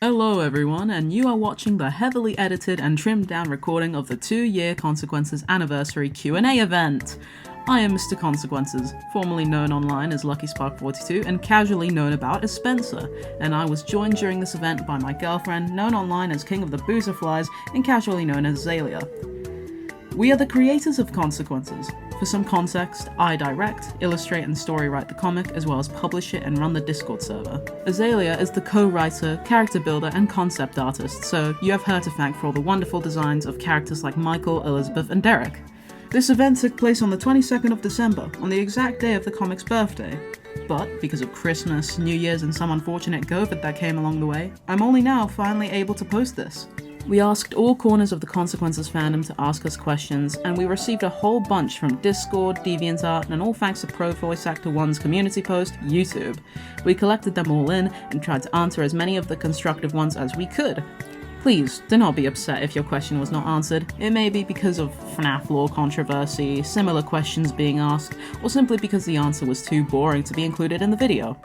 Hello everyone, and you are watching the heavily edited and trimmed down recording of the 2-year Consequences Anniversary Q&A event. I am Mr. Consequences, formerly known online as LuckySpark42 and casually known about as Spencer, and I was joined during this event by my girlfriend, known online as King of the Boozerflies and casually known as Azalea. We are the creators of Consequences. For some context, I direct, illustrate and storywrite the comic, as well as publish it and run the Discord server. Azalea is the co-writer, character builder, and concept artist, so you have her to thank for all the wonderful designs of characters like Michael, Elizabeth, and Derek. This event took place on the 22nd of December, on the exact day of the comic's birthday. But, because of Christmas, New Year's, and some unfortunate COVID that came along the way, I'm only now finally able to post this. We asked all corners of the Consequences fandom to ask us questions, and we received a whole bunch from Discord, DeviantArt, and all thanks to Pro Voice Actor 1's community post, YouTube. We collected them all in, and tried to answer as many of the constructive ones as we could. Please, do not be upset if your question was not answered. It may be because of FNAF lore controversy, similar questions being asked, or simply because the answer was too boring to be included in the video.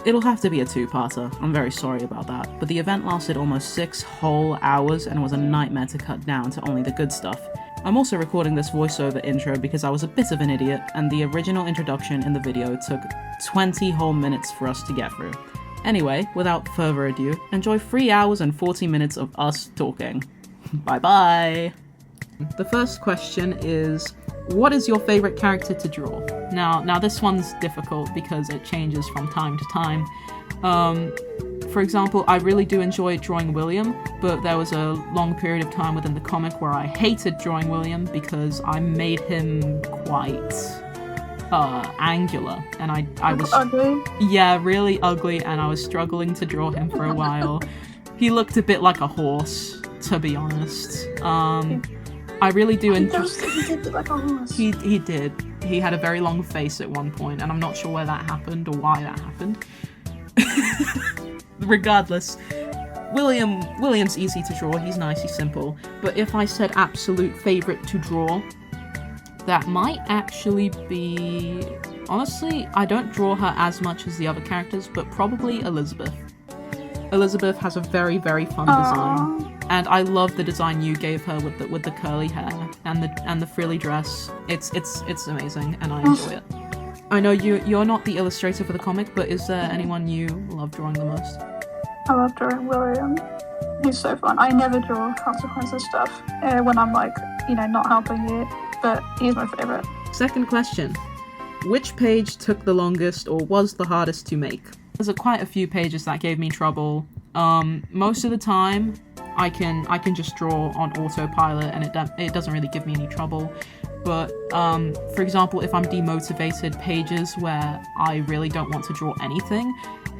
It'll have to be a two-parter, I'm very sorry about that, but the event lasted almost 6 whole hours and was a nightmare to cut down to only the good stuff. I'm also recording this voiceover intro because I was a bit of an idiot, and the original introduction in the video took 20 whole minutes for us to get through. Anyway, without further ado, enjoy 3 hours and 40 minutes of us talking. Bye bye! The first question is, what is your favourite character to draw? Now this one's difficult because it changes from time to time. For example, I really do enjoy drawing William, but there was a long period of time within the comic where I hated drawing William because I made him quite angular, and I was ugly. Yeah, really ugly, and I was struggling to draw him for a while. He looked a bit like a horse, to be honest. I really do enjoy. He did look like a horse. He did. He had a very long face at one point, and I'm not sure where that happened or why that happened. Regardless, William's easy to draw. He's nice, he's simple. But if I said absolute favorite to draw, that might actually be... Honestly, I don't draw her as much as the other characters, but probably Elizabeth. Elizabeth has a very, very fun design. And I love the design you gave her with the curly hair and the frilly dress. It's amazing, and I enjoy it. I know you're not the illustrator for the comic, but is there anyone you love drawing the most? I love drawing William. He's so fun. I never draw Consequences stuff when I'm not helping you, but he's my favourite. Second question. Which page took the longest or was the hardest to make? There's quite a few pages that gave me trouble. Most of the time, I can just draw on autopilot and it doesn't really give me any trouble. But, for example, if I'm demotivated, pages where I really don't want to draw anything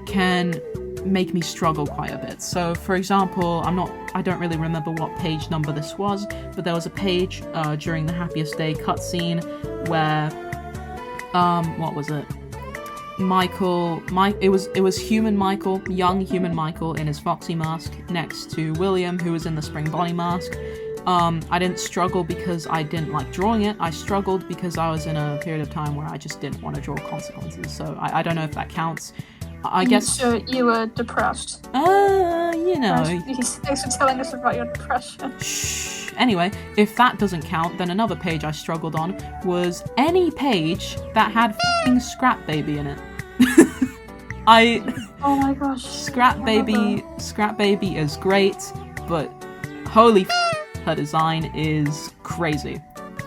can make me struggle quite a bit. So, for example, I don't really remember what page number this was, but there was a page during the Happiest Day cutscene where, what was it? It was human Michael, young human Michael in his foxy mask next to William, who was in the spring bonnie mask. I didn't struggle because I didn't like drawing it. I struggled because I was in a period of time where I just didn't want to draw Consequences. So I don't know if that counts. I guess. So you were depressed. Thanks for telling us about your depression. Shh. Anyway, if that doesn't count, then another page I struggled on was any page that had f***ing Scrap Baby in it. Oh my gosh. Scrap Baby is great, but holy f***, her design is crazy.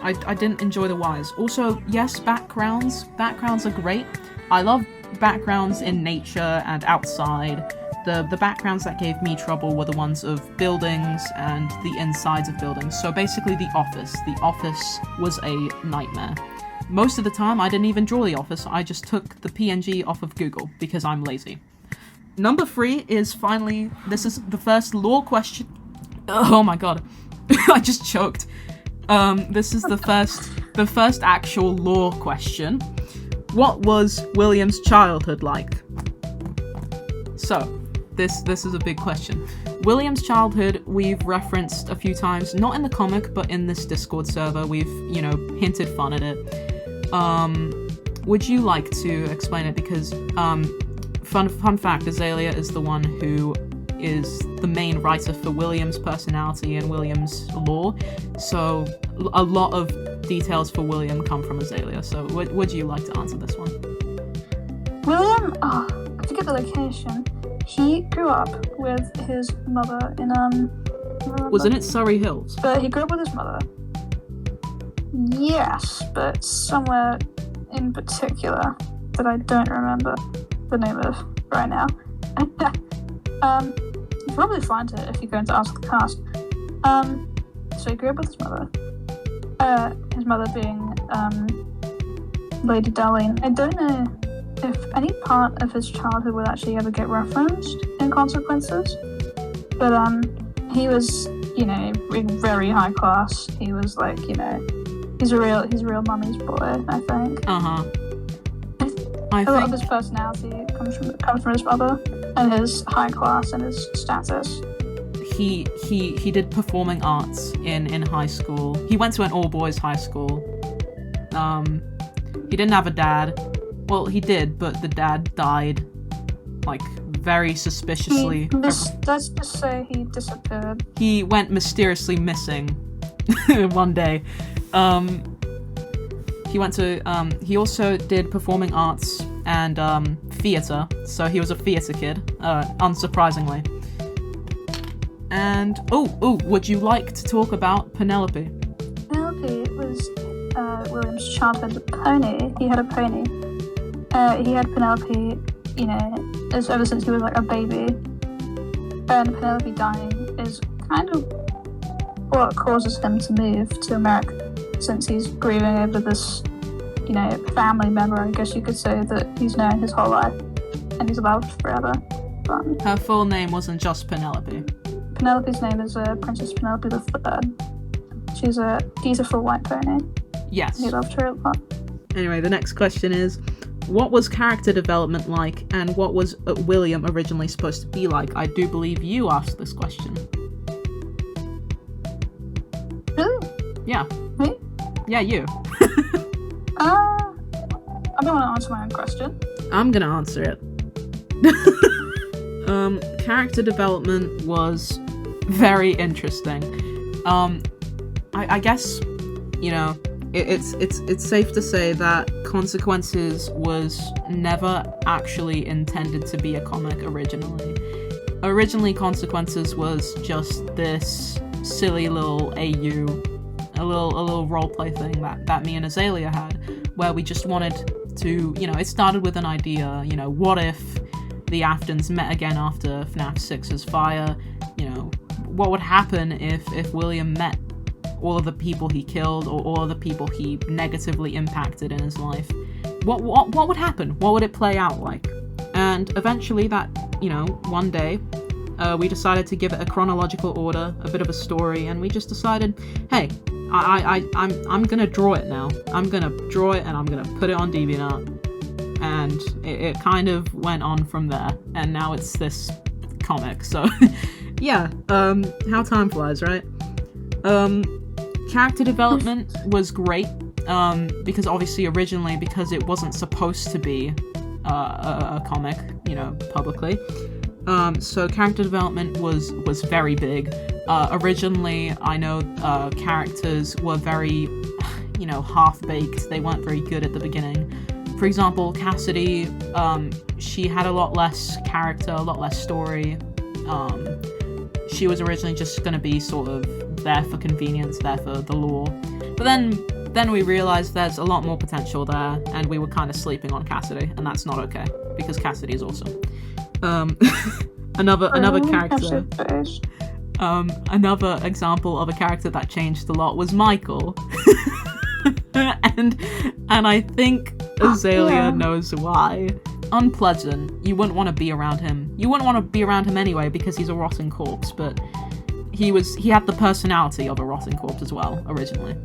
I didn't enjoy the wires. Also, yes, backgrounds are great. I love backgrounds in nature and outside. The backgrounds that gave me trouble were the ones of buildings and the insides of buildings. So basically the office. The office was a nightmare. Most of the time I didn't even draw the office, I just took the PNG off of Google because I'm lazy. Number 3 is finally, this is the first lore question. Oh my god, I just choked. This is the first actual lore question. What was William's childhood like? So, this is a big question. William's childhood we've referenced a few times, not in the comic, but in this Discord server. We've, hinted fun at it. Would you like to explain it? Because, fun fact, Azalea is the one who is the main writer for William's personality and William's lore, so a lot of details for William come from Azalea. So would you like to answer this one? William, I forget the location. He grew up with his mother in Wasn't it Surrey Hills? But he grew up with his mother. Yes, but somewhere in particular that I don't remember the name of right now. You probably find it if you're going to ask the cast. So he grew up with his mother. His mother being Lady Darlene. I don't know if any part of his childhood would actually ever get referenced in Consequences, but he was, very high class. He was like, he's a real mummy's boy, I think. A lot of his personality comes from his mother and his high class and his status. He did performing arts in high school. He went to an all-boys high school. He didn't have a dad. Well, he did, but the dad died, like, very suspiciously. Let's just say he disappeared. He went mysteriously missing one day. He also did performing arts and theatre, so he was a theatre kid, unsurprisingly. And, would you like to talk about Penelope? Penelope was William's childhood pony. He had a pony. He had Penelope, ever since he was like a baby. And Penelope dying is kind of what causes him to move to America, since he's grieving over this, family member, I guess you could say, that he's known his whole life and he's loved forever. But her full name wasn't just Penelope. Penelope's name is Princess Penelope III. She's a beautiful white pony. Yes. He loved her a lot. Anyway, the next question is, what was character development like, and what was William originally supposed to be like? I do believe you asked this question. Really? Yeah. Me? Yeah, you. I don't want to answer my own question. I'm gonna answer it. Character development was very interesting. I guess, it's safe to say that Consequences was never actually intended to be a comic originally. Originally, Consequences was just this silly little AU, a little roleplay thing that me and Azalea had, where we just wanted to, it started with an idea, what if the Aftons met again after FNAF 6's fire? What would happen if William met all of the people he killed, or all of the people he negatively impacted in his life? What would happen? What would it play out like? And eventually that, one day, we decided to give it a chronological order, a bit of a story, and we just decided, hey, I'm gonna draw it now. I'm gonna draw it and I'm gonna put it on DeviantArt. And it kind of went on from there, and now it's this comic. So, yeah, how time flies, right? Character development was great, because obviously originally, because it wasn't supposed to be a comic, publicly. So character development was very big. Originally, I know characters were very, half-baked. They weren't very good at the beginning. For example, Cassidy, she had a lot less character, a lot less story. She was originally just going to be sort of there for convenience, there for the lore. But then we realized there's a lot more potential there, and we were kind of sleeping on Cassidy, and that's not okay, because Cassidy is awesome. Another character. Another example of a character that changed a lot was Michael. and I think Azalea knows why. Unpleasant. You wouldn't want to be around him. You wouldn't want to be around him anyway because he's a rotting corpse, but he had the personality of a rotting corpse as well, originally.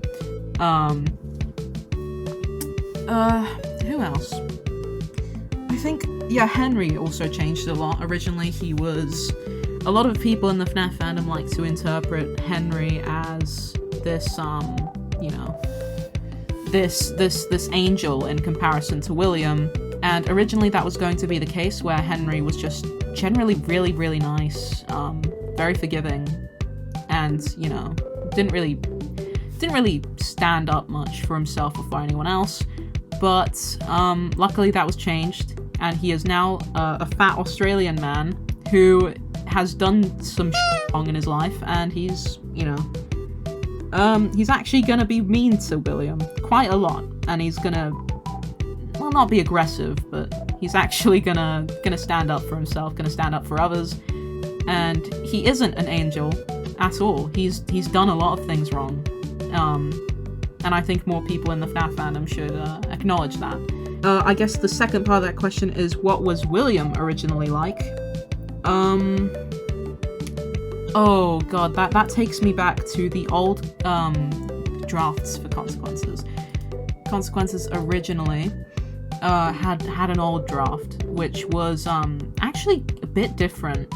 Who else? I think, Henry also changed a lot. Originally, a lot of people in the FNAF fandom like to interpret Henry as this, this angel in comparison to William, and originally that was going to be the case where Henry was just generally really, really nice, very forgiving, and, you know, didn't really stand up much for himself or for anyone else. But luckily that was changed, and he is now a fat Australian man who has done some wrong in his life, and he's, you know, he's actually gonna be mean to William quite a lot, and he's gonna, well, not be aggressive, but he's actually gonna stand up for himself, gonna stand up for others, and he isn't an angel at all. He's done a lot of things wrong, and I think more people in the FNAF fandom should acknowledge that. I guess the second part of that question is, what was William originally like? Oh god, that takes me back to the old drafts for Consequences. Consequences originally had an old draft, which was actually a bit different.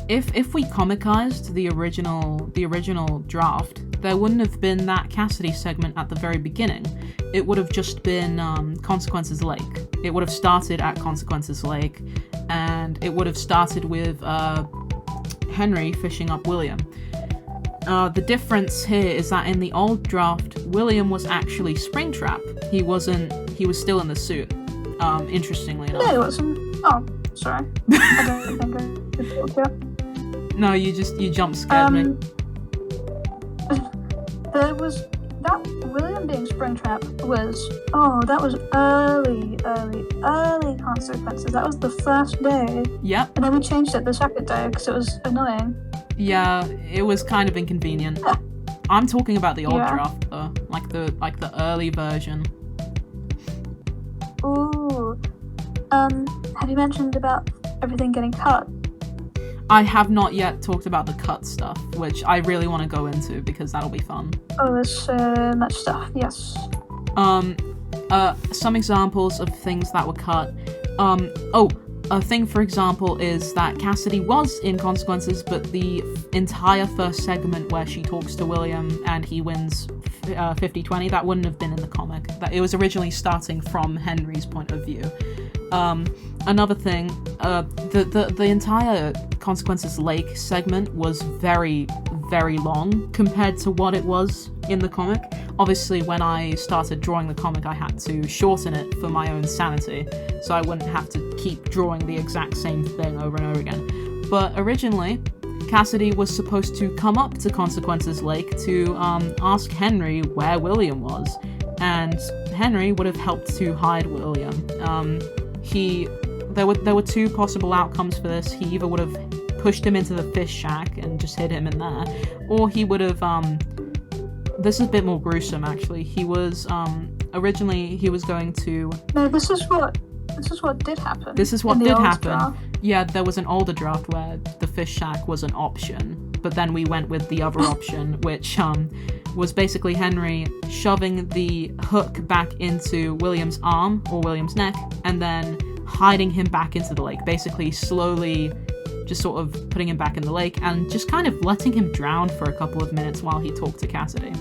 If we comicized the original draft, there wouldn't have been that Cassidy segment at the very beginning. It would have just been Consequences Lake. It would have started at Consequences Lake, and it would have started with Henry fishing up William. The difference here is that in the old draft, William was actually Springtrap. He was still in the suit, interestingly enough. No, he wasn't. Oh, sorry. I don't think I could talk here. No, you jump scared me. There was that William being Springtrap was that was early Consequences. That was the first day. Yep. And then we changed it the second day because it was annoying. Yeah, it was kind of inconvenient. I'm talking about the old draft though, like the early version. Ooh. Have you mentioned about everything getting cut? I have not yet talked about the cut stuff, which I really want to go into because that'll be fun. Oh, there's so much stuff, yes. Some examples of things that were cut. A thing, for example, is that Cassidy was in Consequences, but the entire first segment where she talks to William and he wins 50-20, that wouldn't have been in the comic. That it was originally starting from Henry's point of view. Another thing, the entire Consequences Lake segment was very, very long compared to what it was in the comic. Obviously, when I started drawing the comic, I had to shorten it for my own sanity, so I wouldn't have to keep drawing the exact same thing over and over again. But originally, Cassidy was supposed to come up to Consequences Lake to ask Henry where William was, and Henry would have helped to hide William. There were two possible outcomes for this. He either would have pushed him into the fish shack and just hid him in there, or he would have this is a bit more gruesome actually. He was originally he was going to No, this is what did happen. This is what did happen. Draft. Yeah, there was an older draft where the fish shack was an option, but then we went with the other option, which was basically Henry shoving the hook back into William's arm or William's neck, and then hiding him back into the lake, basically slowly just sort of putting him back in the lake and just kind of letting him drown for a couple of minutes while he talked to Cassidy.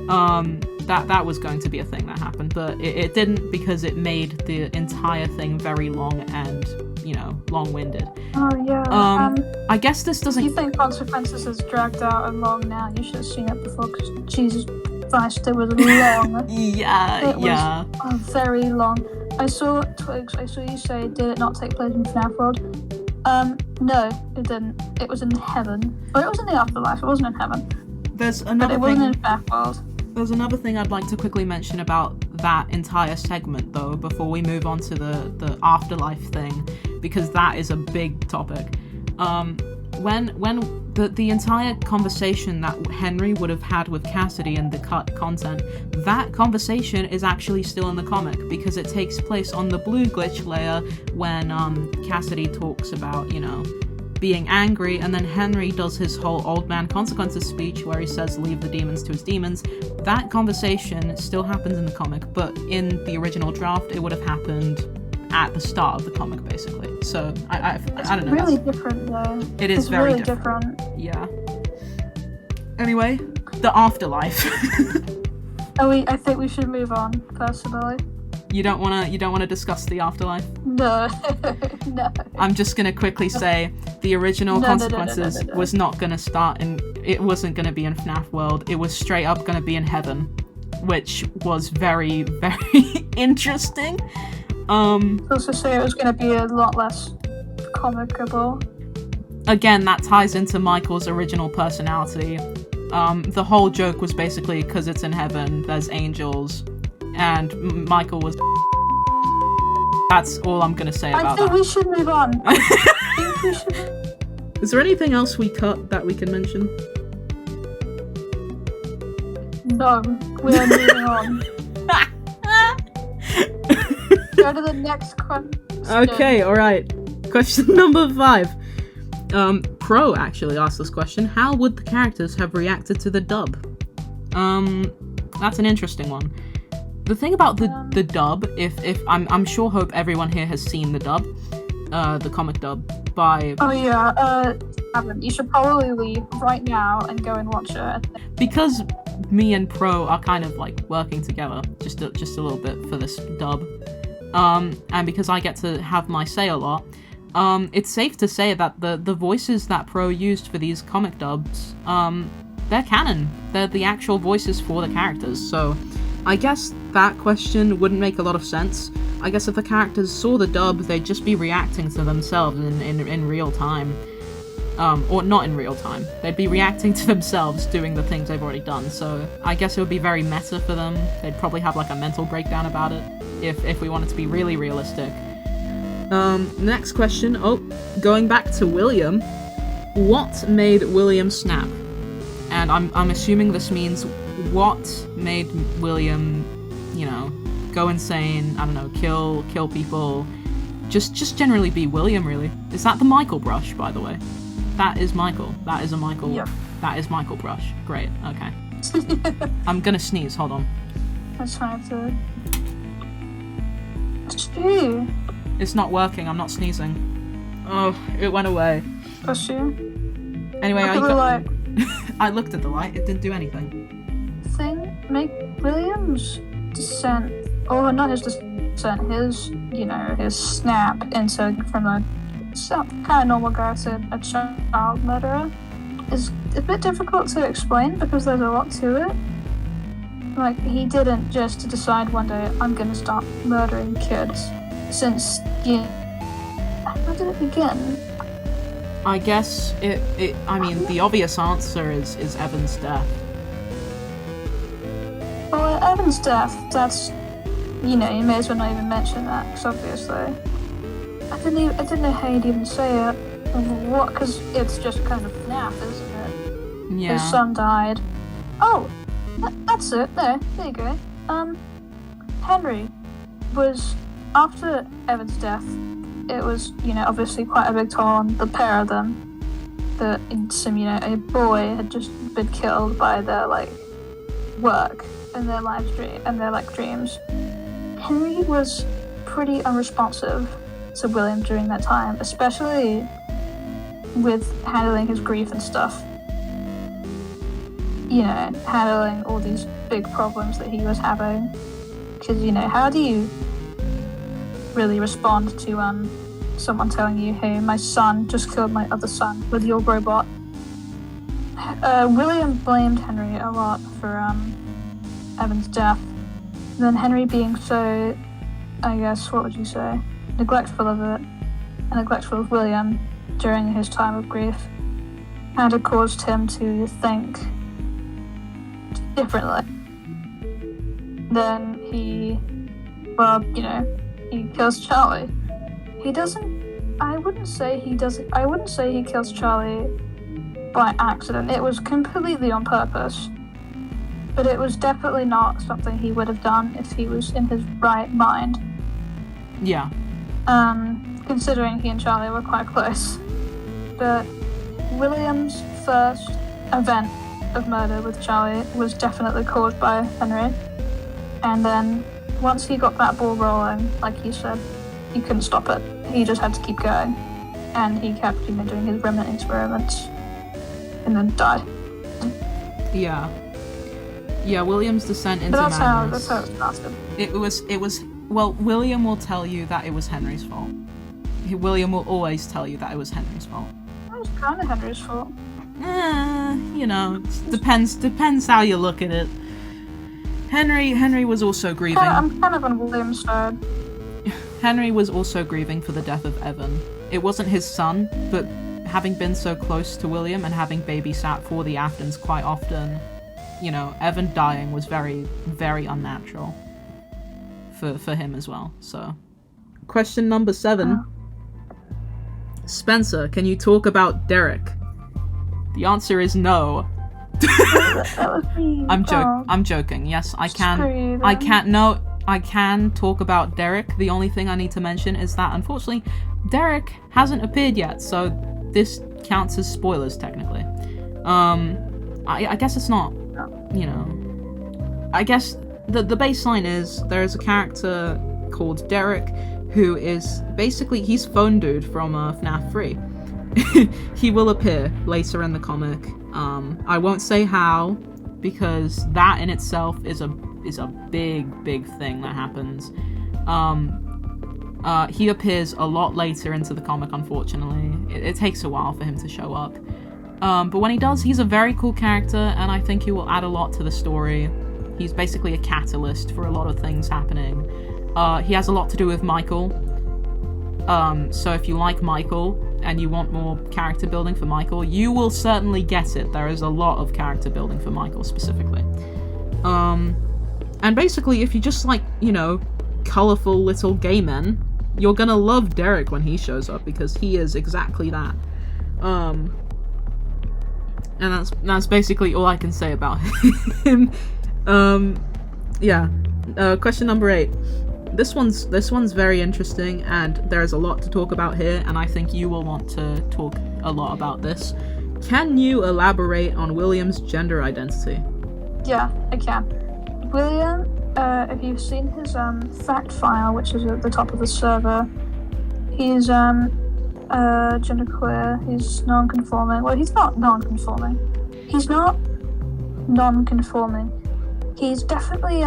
That was going to be a thing that happened, but it didn't, because it made the entire thing very long and, you know, long-winded. Oh yeah. I guess this doesn't... If you think Consequences is dragged out and long now, you should have seen it before, because Jesus Christ, it was long. It was very long. I saw Twigs, I saw you say, did it not take place in FNAF World? No, it didn't. It was in heaven. Well, it was in the afterlife, it wasn't in heaven. There's another but it wasn't in FNAF World. There's another thing I'd like to quickly mention about that entire segment, though, before we move on to the afterlife thing, because that is a big topic. When the entire conversation that Henry would have had with Cassidy in the cut content, that conversation is actually still in the comic, because it takes place on the blue glitch layer when Cassidy talks about, you know, being angry, and then Henry does his whole old man consequences speech where he says leave the demons to his demons. That conversation still happens in the comic, but in the original draft it would have happened at the start of the comic, basically. So I don't know. It's really different though. It is very really different. Yeah. Anyway, the afterlife. I think we should move on, personally. You don't wanna discuss the afterlife? No, no. I'm just gonna quickly say the original No. Consequences was not gonna start in. It wasn't gonna be in FNAF world. It was straight up gonna be in heaven, which was very, very interesting. Also say it was going to be a lot less comicable. Again, that ties into Michael's original personality. The whole joke was basically because it's in heaven, there's angels, and Michael was. That's all I'm gonna say about that. I think we should move on. I think we should. Is there anything else we cut that we can mention? No, we are moving on. Go to the next question. Okay, alright. Question number 5. Pro actually asked this question. How would the characters have reacted to the dub? That's an interesting one. The thing about the dub, if I'm sure hope everyone here has seen the dub, the comic dub by. Oh yeah, you should probably leave right now and go and watch it. Because me and Pro are kind of like working together, just a little bit for this dub, and because I get to have my say a lot, it's safe to say that the voices that Pro used for these comic dubs, they're canon. They're the actual voices for the characters. So I guess that question wouldn't make a lot of sense. I guess if the characters saw the dub, they'd just be reacting to themselves in real time. Or not in real time. They'd be reacting to themselves doing the things they've already done. So I guess it would be very meta for them. They'd probably have like a mental breakdown about it if we wanted to be really realistic. Next question. Oh, going back to William. What made William snap? And I'm assuming this means what made William, go insane, I don't know, kill people, just generally be William, really. Is that the Michael brush, by the way? That is Michael. That is a Michael. Yep. That is Michael brush. Great, okay. I'm gonna sneeze, hold on. I'm trying to... Achoo. It's not working, I'm not sneezing. Oh, it went away. Achoo. Anyway, Like... I looked at the light, it didn't do anything. Make William's descent, or not his descent, his snap into from a kind of normal guy to a child murderer is a bit difficult to explain because there's a lot to it. Like, he didn't just decide one day, I'm gonna start murdering kids, since, how did it begin? I guess the obvious answer is Evan's death. Well, Evan's death, that's, you may as well not even mention that, because obviously, I didn't know how you'd even say it. What? Because it's just kind of FNAF, isn't it? Yeah. His son died. Oh, that's it. There you go. Henry was, after Evan's death, it was, obviously quite a big toll on the pair of them. That a boy had just been killed by their, work and their dreams. Henry was pretty unresponsive to William during that time, especially with handling his grief and stuff. Handling all these big problems that he was having. Because, how do you really respond to someone telling you, hey, my son just killed my other son with your robot? William blamed Henry a lot for Evan's death. Then Henry being so, I guess, what would you say, neglectful of it, and neglectful of William during his time of grief, kind of caused him to think differently. Then he kills Charlie. I wouldn't say he kills Charlie by accident. It was completely on purpose. But it was definitely not something he would have done if he was in his right mind. Yeah. Considering he and Charlie were quite close. But William's first event of murder with Charlie was definitely caused by Henry. And then once he got that ball rolling, like you said, he couldn't stop it. He just had to keep going. And he kept, doing his remnant experiments. And then died. Yeah. Yeah, William's descent into but madness. That's how it started. It was Well, William will tell you that it was Henry's fault. William will always tell you that it was Henry's fault. It was kind of Henry's fault. You know, depends how you look at it. Henry was also grieving. I'm kind of on William's side. Henry was also grieving for the death of Evan. It wasn't his son, but having been so close to William and having babysat for the Aftons quite often, you know, Evan dying was very, very unnatural for him as well. So, question number 7. Spencer, can you talk about Derek? The answer is no. That was me. I'm joking. Yes, I can. I can talk about Derek. The only thing I need to mention is that unfortunately, Derek hasn't appeared yet, so this counts as spoilers technically. I guess it's not. You know. I guess the baseline is there is a character called Derek who is basically he's Phone Dude from FNAF 3. He will appear later in the comic. I won't say how, because that in itself is a big thing that happens. He appears a lot later into the comic, unfortunately. It takes a while for him to show up. But when he does, he's a very cool character, and I think he will add a lot to the story. He's basically a catalyst for a lot of things happening. He has a lot to do with Michael. So if you like Michael, and you want more character building for Michael, you will certainly get it. There is a lot of character building for Michael specifically. And basically, if you just like, you know, colourful little gay men, you're gonna love Derek when he shows up, because he is exactly that. And that's basically all I can say about him. Yeah. Question number 8. This one's very interesting, and there's a lot to talk about here, and I think you will want to talk a lot about this. Can you elaborate on William's gender identity? Yeah, I can. William, if you've seen his fact file, which is at the top of the server, he's genderqueer, he's non-conforming. Well, he's not non-conforming. He's not non-conforming. He's definitely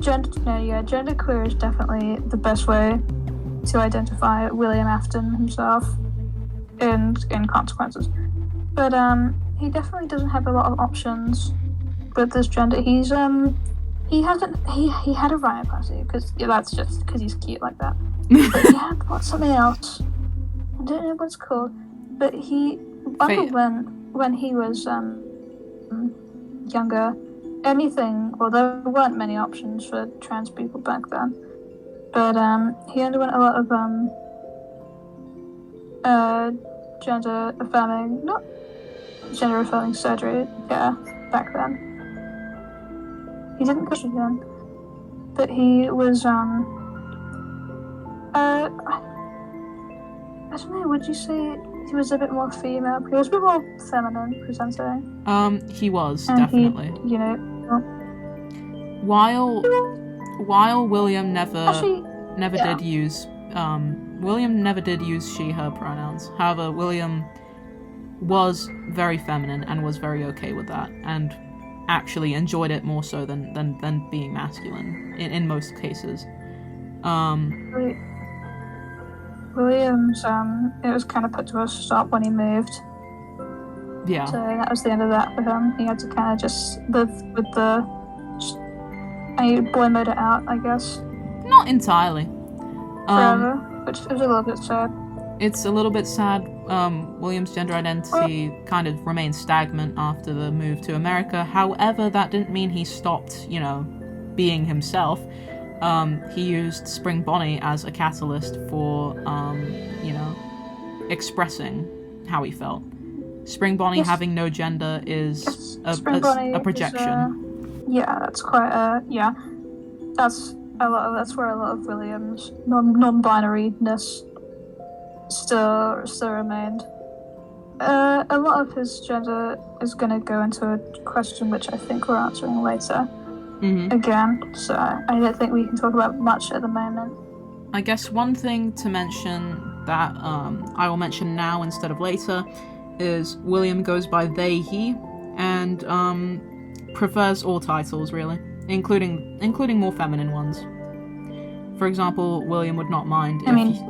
genderqueer is definitely the best way to identify William Afton himself in consequences. But he definitely doesn't have a lot of options with this gender. He had a rhinoplasty because that's just because he's cute like that. But he had something else. I don't know what it's called. But when he was younger, well, there weren't many options for trans people back then, but he underwent a lot of gender affirming surgery, back then. He didn't go again, but he was I don't know, would you say he was a bit more female? He was a bit more feminine presenting. He was, and definitely. He, While William never did use she/her pronouns. However, William was very feminine and was very okay with that, and actually enjoyed it more so than being masculine in most cases. William's it was kind of put to a stop when he moved. Yeah. So that was the end of that for him. He had to kind of just live with boy mode it out, I guess. Not entirely. Forever, which is a little bit sad. It's a little bit sad. William's gender identity kind of remained stagnant after the move to America. However, that didn't mean he stopped, being himself. He used Spring Bonnie as a catalyst for, expressing how he felt. Spring Bonnie having no gender is a projection. That's quite that's where a lot of William's non-binary-ness still remained. A lot of his gender is going to go into a question which I think we're answering later. Mm-hmm. Again, so I don't think we can talk about much at the moment. I guess one thing to mention that I will mention now instead of later is William goes by they, he, and prefers all titles, really. including more feminine ones. For example, William would not mind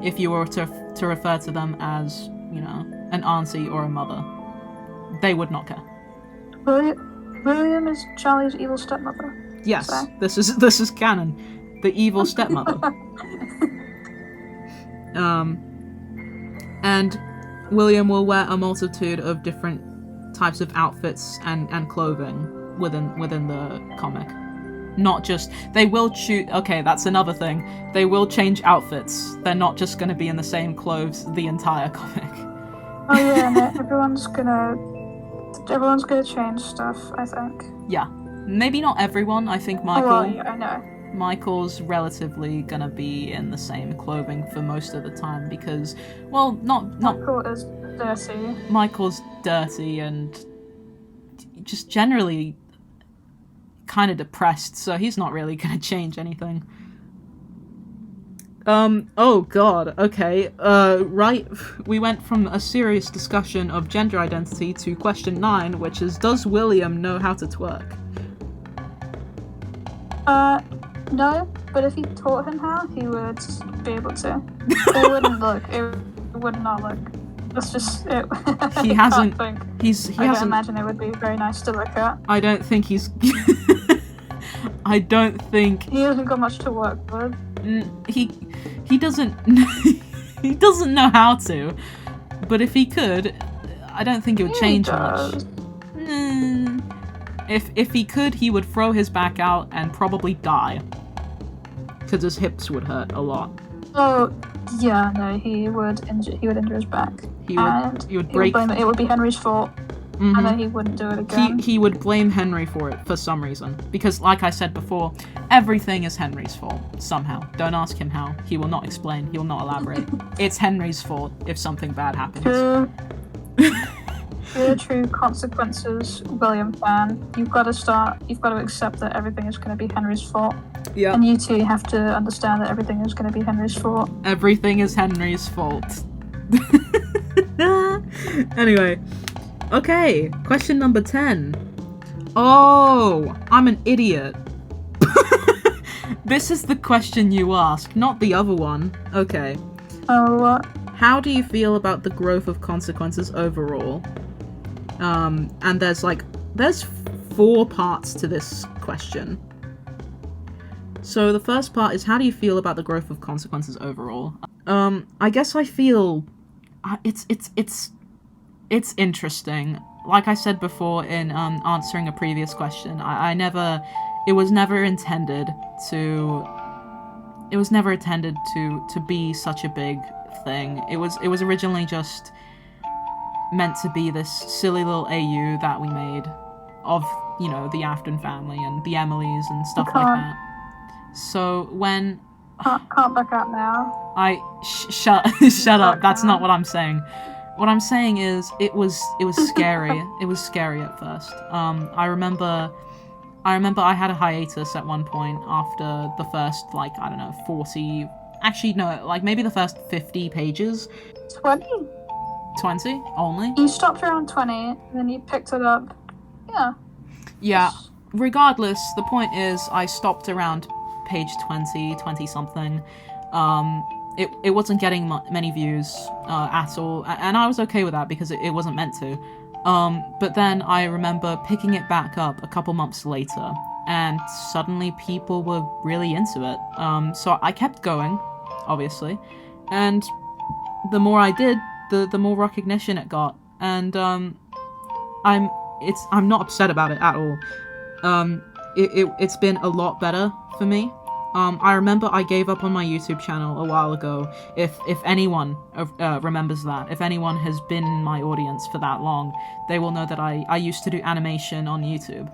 if you were to refer to them as, you know, an auntie or a mother. They would not care. William is Charlie's evil stepmother. Yes, So. this is canon. The evil stepmother. And William will wear a multitude of different types of outfits and clothing within the comic. Not just... They will okay, that's another thing. They will change outfits. They're not just going to be in the same clothes the entire comic. Oh yeah, no, everyone's gonna change stuff, I think. Yeah. Maybe not everyone. I think Michael... Oh, well, yeah, I know. Michael's relatively gonna be in the same clothing for most of the time because, well, not... Michael is dirty. Michael's dirty and just generally kind of depressed, so he's not really gonna change anything. Oh god, okay, right, we went from a serious discussion of gender identity to question 9, which is, does William know how to twerk? No, but if you taught him how, he would be able to. It wouldn't look, it would not look. That's just it. He hasn't, I hasn't... imagine it would be very nice to look at. I don't think he's... I don't think... He hasn't got much to work with. He doesn't... he doesn't know how to. But if he could, I don't think it would change much. If he could, he would throw his back out and probably die. Because his hips would hurt a lot. Oh, yeah, no, he would injure his back. He would break... It would be Henry's fault. Mm-hmm. And then he wouldn't do it again. He would blame Henry for it for some reason. Because, like I said before, everything is Henry's fault, somehow. Don't ask him how. He will not explain. He will not elaborate. It's Henry's fault if something bad happens. True consequences, William fan. You've got to accept that everything is going to be Henry's fault. Yeah. And you two have to understand that everything is going to be Henry's fault. Everything is Henry's fault. Anyway. Okay, question number 10. Oh, I'm an idiot. This is the question you asked, not the other one. Okay. Oh, what? How do you feel about the growth of consequences overall? And there's 4 parts to this question. So the first part is, how do you feel about the growth of consequences overall? I guess I feel it's interesting. Like I said before in answering a previous question, it was never intended to be such a big thing. It was originally just meant to be this silly little AU that we made of, you know, the Afton family and the Emilys and stuff like that. So when... Can't back out now. Shut up, that's not what I'm saying. What I'm saying is, it was scary. It was scary at first. I remember I had a hiatus at one point after the first, 40... Actually, no, maybe the first 50 pages. 20? 20? Only? You stopped around 20, and then you picked it up. Yeah. Yeah. Regardless, the point is, I stopped around page 20-something. It wasn't getting many views at all, and I was okay with that because it wasn't meant to. But then I remember picking it back up a couple months later, and suddenly people were really into it. So I kept going, obviously, and the more I did, the more recognition it got, and I'm not upset about it at all. It's been a lot better for me. I remember I gave up on my YouTube channel a while ago. If anyone remembers that, if anyone has been in my audience for that long, they will know that I used to do animation on YouTube.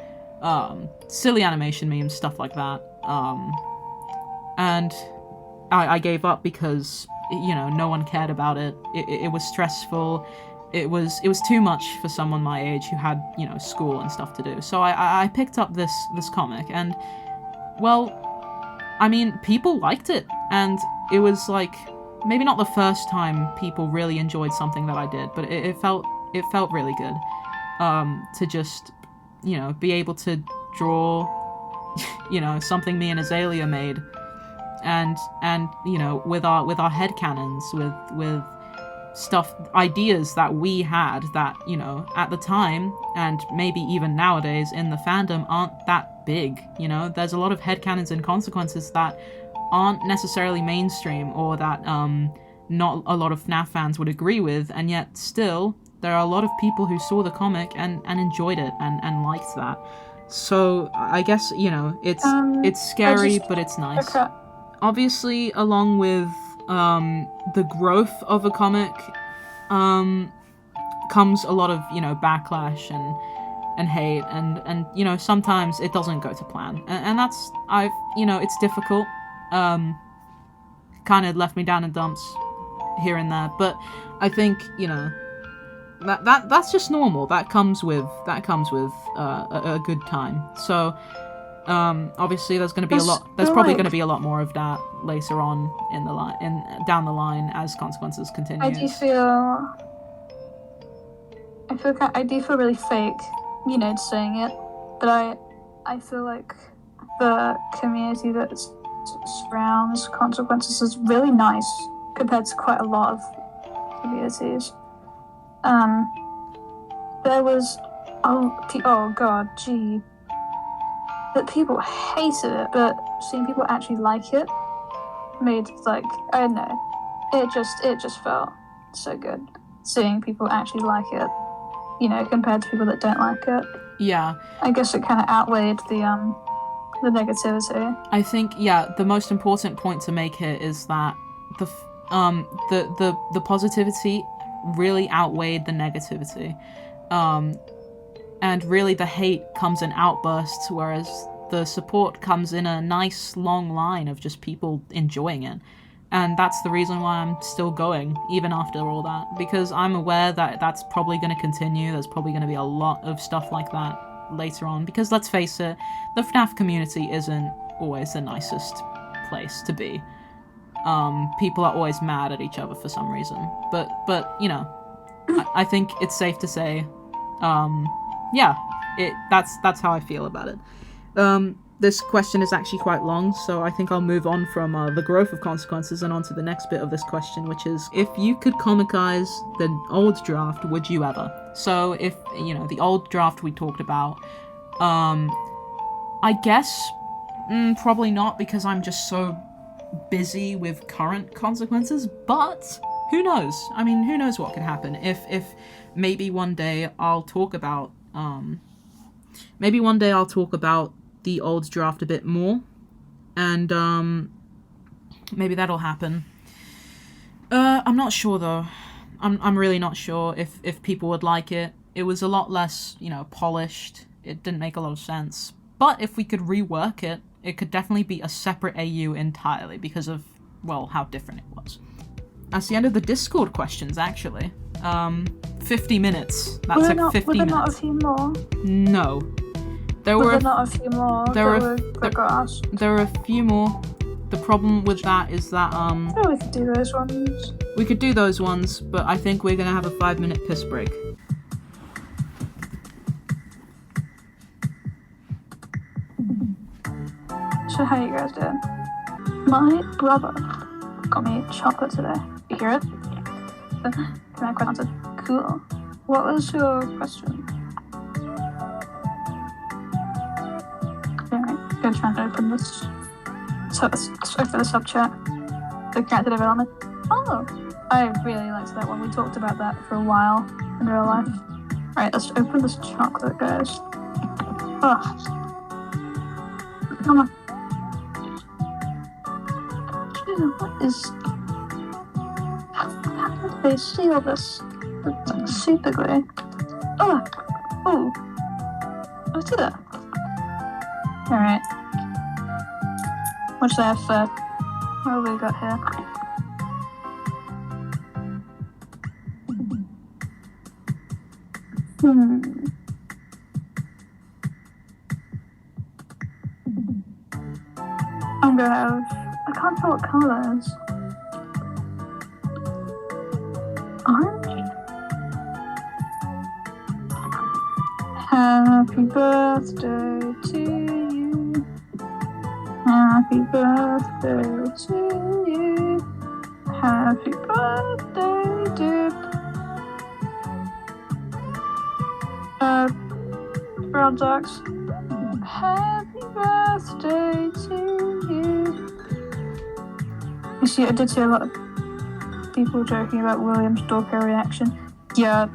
Silly animation memes, stuff like that. And I gave up because, you know, no one cared about it. It was stressful. It was too much for someone my age who had, you know, school and stuff to do. So I picked up this comic, and, well, I mean, people liked it, and it was maybe not the first time people really enjoyed something that I did, but it felt really good, to just, you know, be able to draw you know, something me and Azalea made, and you know, with our headcanons, with stuff, ideas that we had that, you know, at the time and maybe even nowadays in the fandom aren't that big. You know, there's a lot of headcanons and consequences that aren't necessarily mainstream, or that not a lot of FNAF fans would agree with, and yet still there are a lot of people who saw the comic and enjoyed it and liked that. So I guess, you know, it's scary, but it's nice. Okay. Obviously, along with the growth of a comic comes a lot of, you know, backlash and hate, and you know, sometimes it doesn't go to plan, and that's, you know, it's difficult. Kind of left me down in dumps here and there, but I think, you know, that's just normal. That comes with a good time. So obviously there's going to be probably going to be a lot more of that later on in the down the line as consequences continues. I do feel really fake, you know, saying it, but I feel like the community that surrounds consequences is really nice compared to quite a lot of communities. There was that people hated it, but seeing people actually like it made, like, I don't know, it just felt so good seeing people actually like it, you know, compared to people that don't like it. Yeah. I guess it kind of outweighed the negativity. I think, yeah, the most important point to make here is that the positivity really outweighed the negativity. And really the hate comes in outbursts, whereas the support comes in a nice long line of just people enjoying it. And that's the reason why I'm still going, even after all that, because I'm aware that that's probably going to continue. There's probably going to be a lot of stuff like that later on, because let's face it, the FNAF community isn't always the nicest place to be. People are always mad at each other for some reason, but you know, I think it's safe to say, that's how I feel about it. This question is actually quite long, so I think I'll move on from the growth of consequences and on to the next bit of this question, which is, if you could comicize the old draft, would you ever? So if, you know, the old draft we talked about, I guess probably not, because I'm just so busy with current consequences, but who knows? I mean, who knows what could happen if maybe one day I'll talk about the old draft a bit more, and maybe that'll happen. I'm not sure though. I'm really not sure if people would like it. It was a lot less, you know, polished. It didn't make a lot of sense. But if we could rework it, it could definitely be a separate AU entirely because of, well, how different it was. That's the end of the Discord questions, actually. 50 minutes. That took 50 minutes. Were there not a few more? No. There were not a few more that got a few more. The problem with that is that, oh, we could do those ones. We could do those ones, but I think we're gonna have a 5-minute piss break. So how you guys doing? My brother got me chocolate today. You hear it? Can I quite answer? Cool. What was your question? Alright, gonna try and open this. So let's open the sub chat. The character development. Oh, I really liked that one. We talked about that for a while in real life. Alright, let's open this chocolate, guys. Oh. Come on. What is... How did they seal this? It's like super glue. Oh! Oh! What's it? Alright. What should I have first? What have we got here? I'm gonna have... I can't tell what colour that is. Orange? Happy birthday to you. Happy birthday to you. Happy birthday, Dip. Brown ducks. Happy birthday to you. You see, I did see a lot of people joking about William's Dorko reaction. Yeah,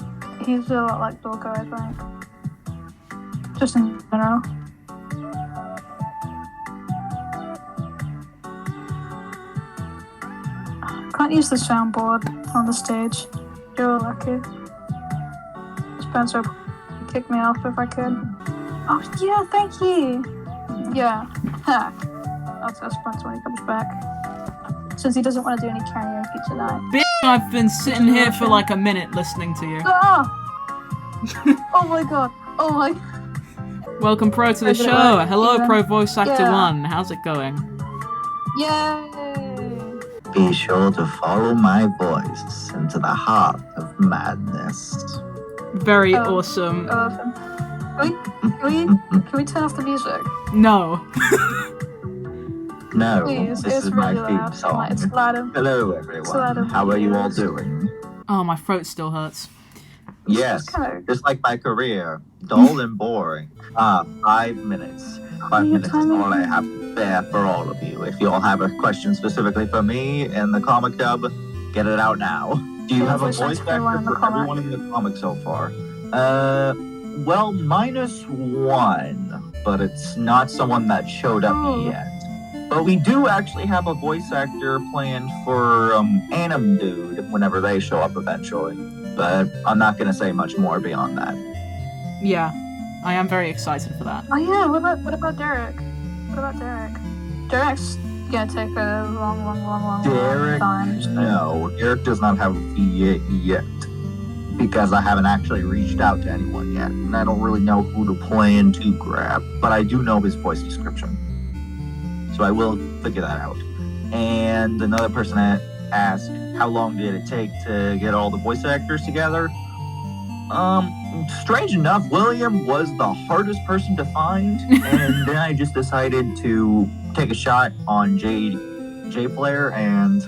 he's a lot like Dorko, I think. Just in general. Can't use the soundboard on the stage. You're lucky. Spencer would kick me off if I could. Oh yeah, thank you. Yeah. Ha. I'll tell Spencer when he comes back. Since he doesn't want to do any karaoke tonight. I've been sitting here for like a minute listening to you. Ah! Oh my god. Oh my. Welcome, Pro, to the show. Hello, Pro Voice Actor 1. How's it going? Yay! Be sure to follow my voice into the heart of madness. Very awesome. Awesome. Can we turn off the music? No. No, Please, this it's is my really theme loud. song. It's louder. Hello, louder everyone. How are you all doing? Oh, my throat still hurts. Yes, just like my career, dull and boring. 5 minutes. 5 minutes is all I have to spare for all of you. If you all have a question specifically for me and the Comic Cub, get it out now. Do you have a voice actor for everyone in the comic so far? Well, minus one, but it's not someone that showed up yet. But we do actually have a voice actor planned for Anim Dude whenever they show up eventually. But I'm not going to say much more beyond that. Yeah, I am very excited for that. Oh yeah, what about Derek? What about Derek? Derek's gonna take a long time. No, Derek does not have a fee yet. Because I haven't actually reached out to anyone yet. And I don't really know who to plan to grab. But I do know his voice description. So I will figure that out. And another person asked, how long did it take to get all the voice actors together? Strange enough, William was the hardest person to find, and then I just decided to take a shot on J Flair, and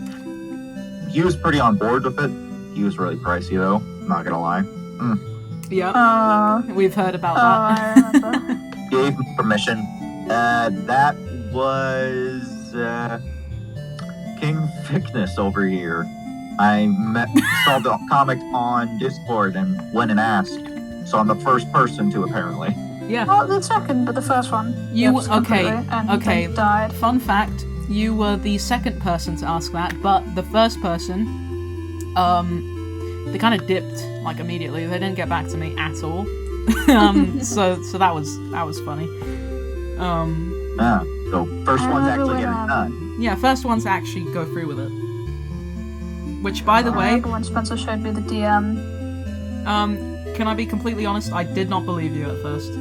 he was pretty on board with it. He was really pricey though, not gonna lie. Yep, we've heard about that. I remember. Gave me permission. That was King Thickness over here. I saw the comic on Discord and went and asked. So I'm the first person to, apparently. Yeah. Well, the second, but the first one. Okay. Died. Fun fact, you were the second person to ask that, but the first person, they kind of dipped, like, immediately. They didn't get back to me at all. So that was funny. So first one's actually getting done. Yeah, first one's actually go through with it. Which, by the way... I remember when Spencer showed me the DM. Can I be completely honest? I did not believe you at first.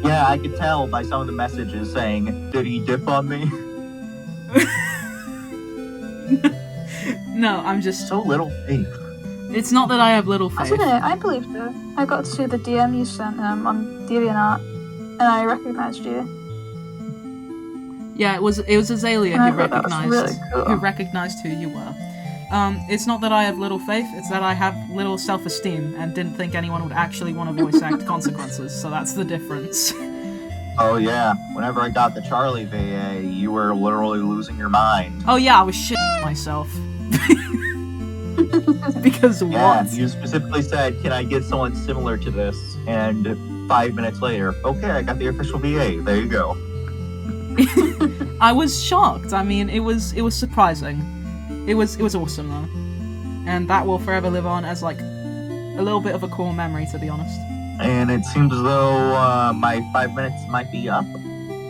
Yeah, I could tell by some of the messages saying, did he dip on me? No, I'm just... So little faith. It's not that I have little faith. I don't know, I believed it. I got to see the DM you sent him on DeviantArt, and I recognized you. Yeah, it was Azalea who recognized who you were. It's not that I have little faith, it's that I have little self-esteem and didn't think anyone would actually want to voice act consequences, so that's the difference. Oh yeah, whenever I got the Charlie VA, you were literally losing your mind. Oh yeah, I was shitting myself. Because what? Yeah, you specifically said, can I get someone similar to this? And 5 minutes later, okay, I got the official VA, there you go. I was shocked. I mean, it was surprising. It was awesome though, and that will forever live on as like a little bit of a cool memory, to be honest. And it seems as though my 5 minutes might be up.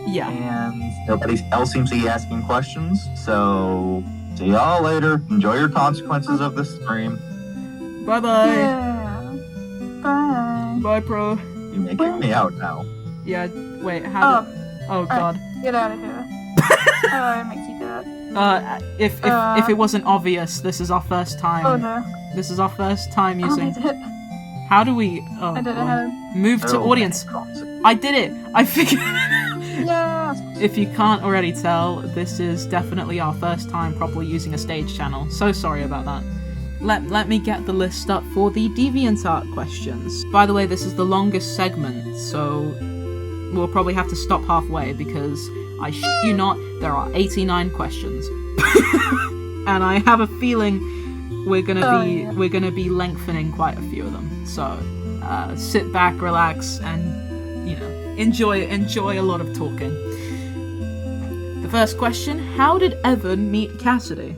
Yeah. And nobody else seems to be asking questions. So see y'all later. Enjoy your consequences of this stream. Bye bye. Yeah. Bye. Bye, Pro. You're making me out now. Yeah. Wait. How? Oh God. Get out of here. I make you do it. If it wasn't obvious, this is our first time. Oh no. This is our first time using. I did it. How do we? I don't know how to... Move to audience. I did it. I figured. Yes! If you can't already tell, this is definitely our first time properly using a stage channel. So sorry about that. Let me get the list up for the DeviantArt questions. By the way, this is the longest segment, so we'll probably have to stop halfway because I shit you not, there are 89 questions. And I have a feeling we're gonna be lengthening quite a few of them. So sit back, relax, and enjoy a lot of talking. The first question: how did Evan meet Cassidy?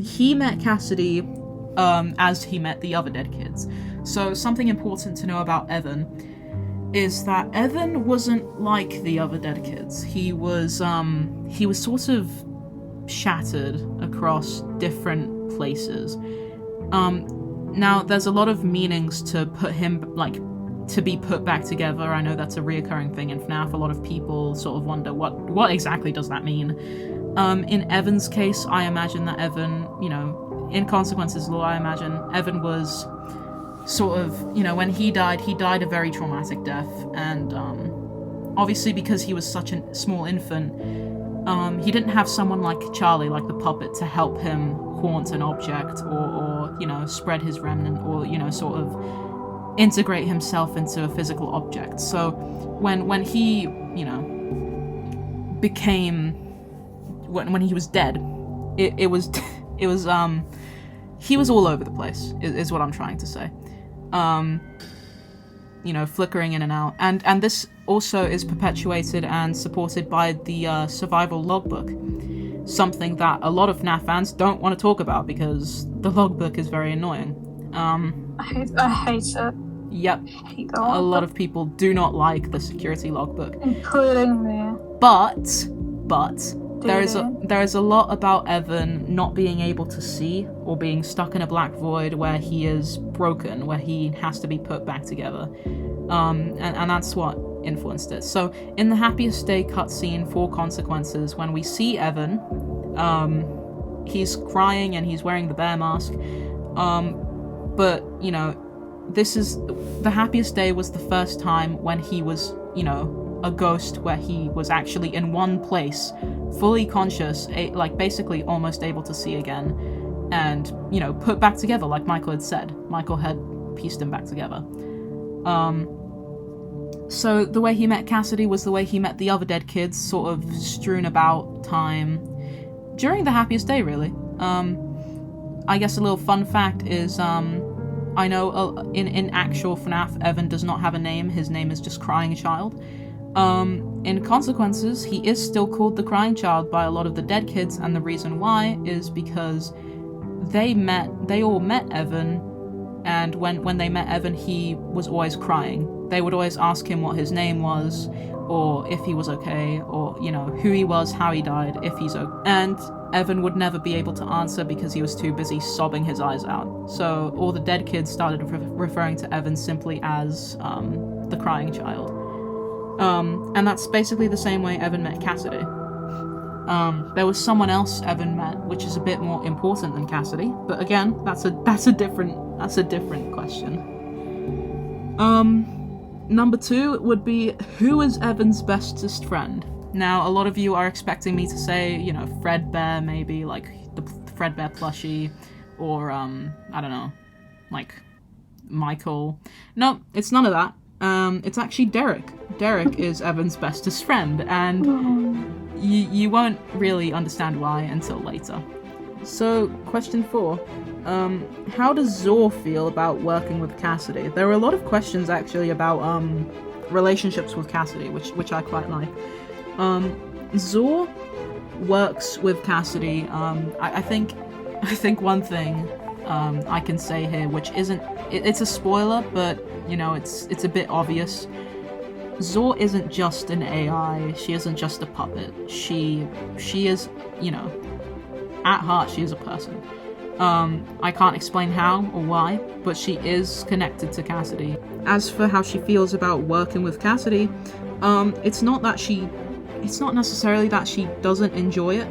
He met Cassidy as he met the other dead kids. So something important to know about Evan is that Evan wasn't like the other dead kids. He was sort of shattered across different places. Now there's a lot of meanings to put him, like, to be put back together. I know that's a reoccurring thing in FNAF. A lot of people sort of wonder what exactly does that mean. In Evan's case, I imagine that Evan, in Consequences lore, I imagine Evan was sort of, when he died a very traumatic death, and obviously because he was such a small infant, he didn't have someone like Charlie, like the puppet, to help him haunt an object or spread his remnant, or sort of integrate himself into a physical object. So when he became, when he was dead, it was he was all over the place, is what I'm trying to say. Flickering in and out. And this also is perpetuated and supported by the survival logbook. Something that a lot of FNAF fans don't want to talk about because the logbook is very annoying. I hate it. Yep. I hate the A lot logbook. of people do not like the security logbook. Including me. But there is a lot about Evan not being able to see, or being stuck in a black void where he is broken, where he has to be put back together. And that's what influenced it. So in the Happiest Day cutscene for Consequences, when we see Evan, he's crying and he's wearing the bear mask. But this is the Happiest Day was the first time when he was, a ghost, where he was actually in one place, fully conscious, like basically almost able to see again, and put back together, like Michael had said. Michael had pieced him back together. So the way he met Cassidy was the way he met the other dead kids, sort of strewn about time during the Happiest Day, really. I guess a little fun fact is, I know in actual FNAF, Evan does not have a name. His name is just Crying Child. In Consequences, he is still called the Crying Child by a lot of the dead kids, and the reason why is because they all met Evan, and when they met Evan, he was always crying. They would always ask him what his name was, or if he was okay, or who he was, how he died, if he's okay. And Evan would never be able to answer because he was too busy sobbing his eyes out. So all the dead kids started referring to Evan simply as the Crying Child. And that's basically the same way Evan met Cassidy. There was someone else Evan met, which is a bit more important than Cassidy, but again, that's a different question. Number 2 would be, who is Evan's bestest friend? Now, a lot of you are expecting me to say, Fredbear, maybe, like the Fredbear plushie, or I don't know, like Michael. No, it's none of that. It's actually Derek. Derek is Evan's bestest friend, and you won't really understand why until later. So, question 4. How does Zor feel about working with Cassidy? There were a lot of questions, actually, about relationships with Cassidy, which I quite like. Zor works with Cassidy. I think one thing I can say here, which isn't... It's a spoiler, but, it's a bit obvious. Zor isn't just an AI. She isn't just a puppet. She is, at heart, she is a person. I can't explain how or why, but she is connected to Cassidy. As for how she feels about working with Cassidy, it's not necessarily that she doesn't enjoy it.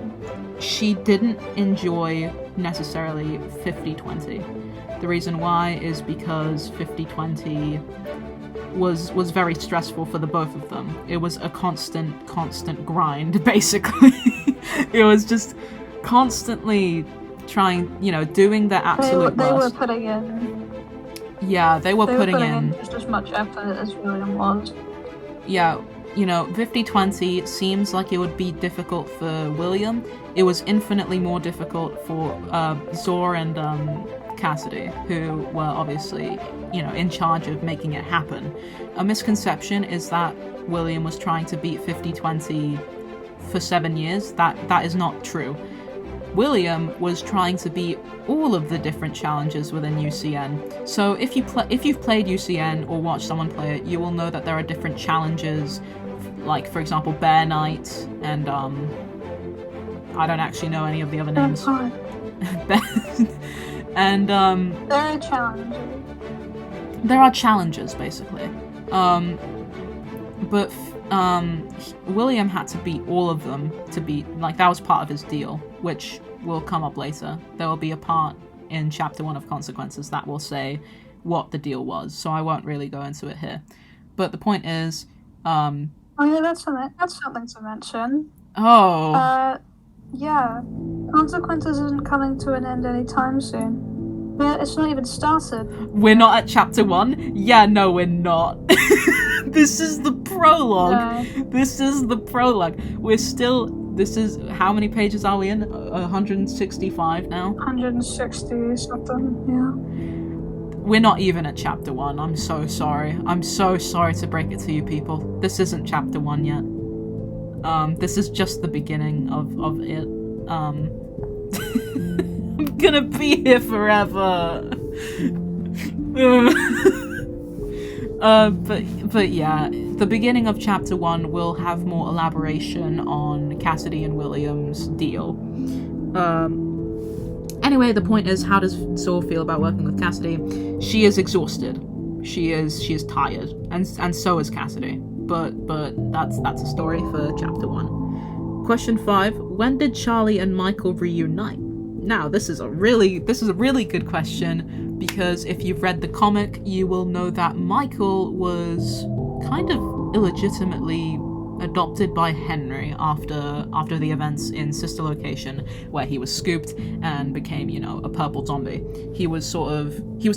She didn't enjoy necessarily 50/20. The reason why is because 50/20 was very stressful for the both of them. It was a constant grind, basically. It was just constantly trying, doing their absolute They were worst. putting in. Yeah, they were putting in just as much effort as William was. Yeah, 50-20 seems like it would be difficult for William. It was infinitely more difficult for Zor and Cassidy, who were obviously, in charge of making it happen. A misconception is that William was trying to beat 50-20 for 7 years. That is not true. William was trying to beat all of the different challenges within UCN. So if you've played UCN or watched someone play it, you will know that there are different challenges, like for example Bear Night and I don't actually know any of the other names. And there are challenges. There are challenges basically. But William had to beat all of them to beat, that was part of his deal, which will come up later. There will be a part in Chapter 1 of Consequences that will say what the deal was, so I won't really go into it here. But the point is... oh yeah, that's something to mention. Oh. Yeah. Consequences isn't coming to an end anytime soon. Yeah, it's not even started. We're not at Chapter 1? Yeah, no, we're not. This is the prologue. No. This is the prologue. This is, how many pages are we in? 165 now? 160 something, yeah. We're not even at Chapter 1. I'm so sorry. I'm so sorry to break it to you people. This isn't Chapter 1 yet. This is just the beginning of it. I'm gonna be here forever. But yeah, the beginning of Chapter 1 will have more elaboration on Cassidy and William's deal. Anyway, the point is, how does Zor feel about working with Cassidy? She is exhausted. She is tired, and so is Cassidy. But that's a story for Chapter 1. Question 5: when did Charlie and Michael reunite? Now, this is a really good question, because if you've read the comic, you will know that Michael was kind of illegitimately adopted by Henry after the events in Sister Location, where he was scooped and became, a purple zombie. He was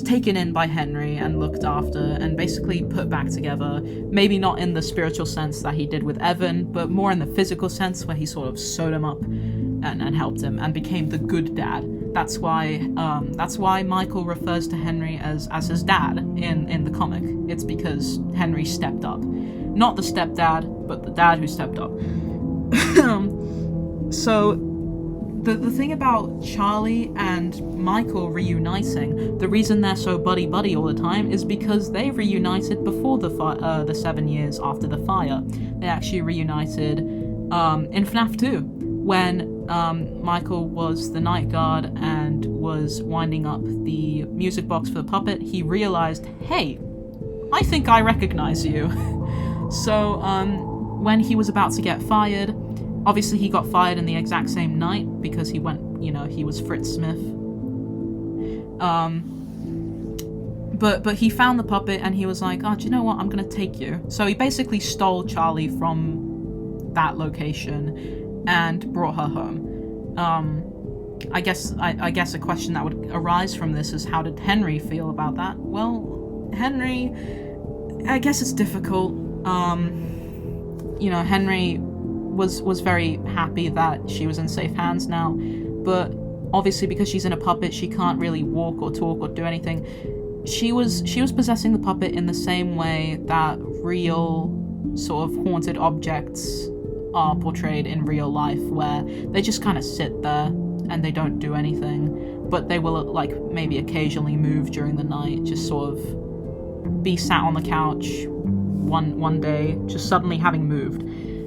taken in by Henry and looked after and basically put back together, maybe not in the spiritual sense that he did with Evan, but more in the physical sense, where he sort of sewed him up and helped him and became the good dad. That's why Michael refers to Henry as his dad in the comic. It's because Henry stepped up. Not the stepdad, but the dad who stepped up. So, the thing about Charlie and Michael reuniting, the reason they're so buddy-buddy all the time is because they reunited before the 7 years after the fire. They actually reunited in FNAF 2, when Michael was the night guard and was winding up the music box for the puppet. He realized, hey, I think I recognize you. So, when he was about to get fired, obviously he got fired in the exact same night because he went, he was Fritz Smith. But he found the puppet and he was like, oh, do you know what? I'm gonna take you. So he basically stole Charlie from that location and brought her home. I guess a question that would arise from this is, how did Henry feel about that? Well, Henry, I guess it's difficult. Henry was very happy that she was in safe hands now, but obviously because she's in a puppet, she can't really walk or talk or do anything. She was possessing the puppet in the same way that real sort of haunted objects are portrayed in real life, where they just kind of sit there and they don't do anything, but they will maybe occasionally move during the night, just sort of be sat on the couch one day, just suddenly having moved.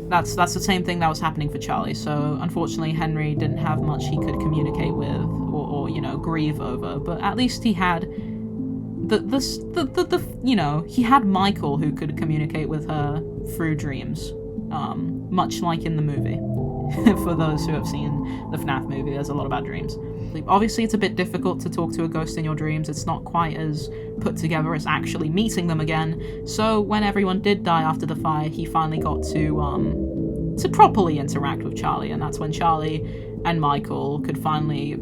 That's the same thing that was happening for Charlie. So unfortunately Henry didn't have much he could communicate with or grieve over, but at least he had he had Michael who could communicate with her through dreams, much like in the movie. For those who have seen the FNAF movie, there's a lot about dreams. basically. Obviously, it's a bit difficult to talk to a ghost in your dreams. It's not quite as put together as actually meeting them again. So when everyone did die after the fire, he finally got to properly interact with Charlie, and that's when Charlie and Michael could finally,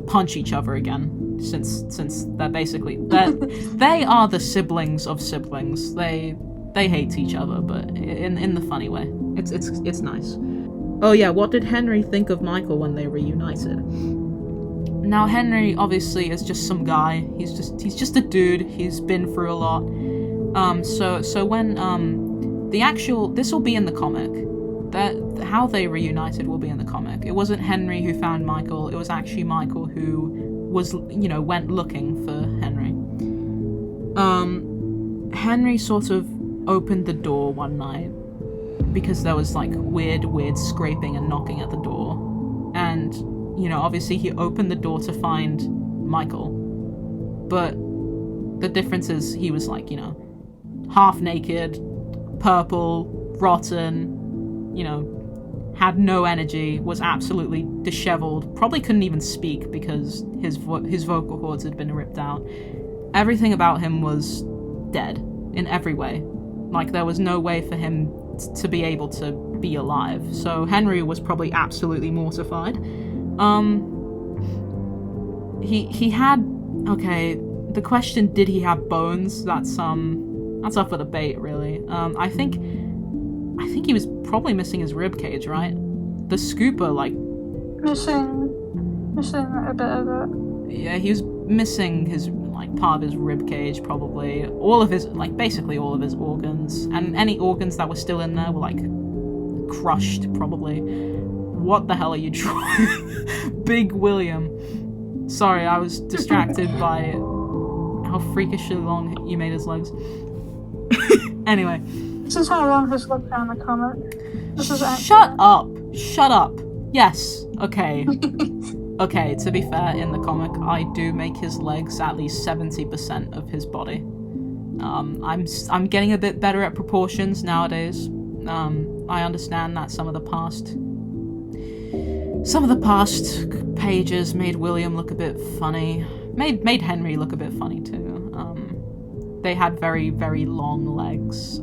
punch each other again. Since they're basically they are the siblings of siblings. They hate each other, but in the funny way. It's nice. Oh yeah, what did Henry think of Michael when they reunited? Now Henry obviously is just some guy. He's just a dude. He's been through a lot. So when this will be in the comic. That how they reunited will be in the comic. It wasn't Henry who found Michael. It was actually Michael who was, went looking for Henry. Henry sort of opened the door one night because there was like weird scraping and knocking at the door. And, obviously he opened the door to find Michael. But the difference is he was like, half naked, purple, rotten, had no energy, was absolutely disheveled, probably couldn't even speak because his vocal cords had been ripped out. Everything about him was dead in every way. Like, there was no way for him to be able to be alive. So Henry was probably absolutely mortified. He had, okay, the question, did he have bones? That's up for debate, really. I think he was probably missing his rib cage, right? The scooper, like... Missing a bit of it. Yeah, he was missing his, like, part of his rib cage, probably. All of his, like, basically all of his organs. And any organs that were still in there were, like, crushed, probably. What the hell are you drawing? Big William. Sorry, I was distracted by how freakishly long you made his legs. Anyway. This is how long his legs are in the comic. Shut up. Yes. Okay. Okay, to be fair, in the comic, I do make his legs at least 70% of his body. I'm getting a bit better at proportions nowadays. I understand that some of the past pages made William look a bit funny. Made Henry look a bit funny too. They had very, very long legs.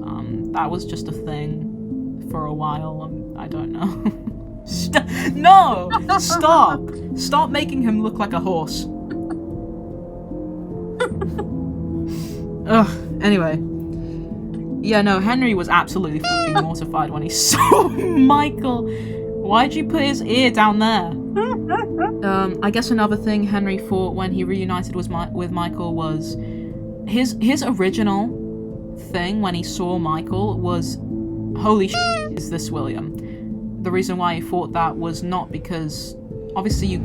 That was just a thing for a while. I don't know. No! Stop! Stop making him look like a horse. Ugh, anyway. Yeah, no, Henry was absolutely fucking mortified when he saw Michael. Why'd you put his ear down there? I guess another thing Henry thought when he reunited with Michael was his original thing when he saw Michael was, holy shit, is this William? The reason why he thought that was not because, obviously you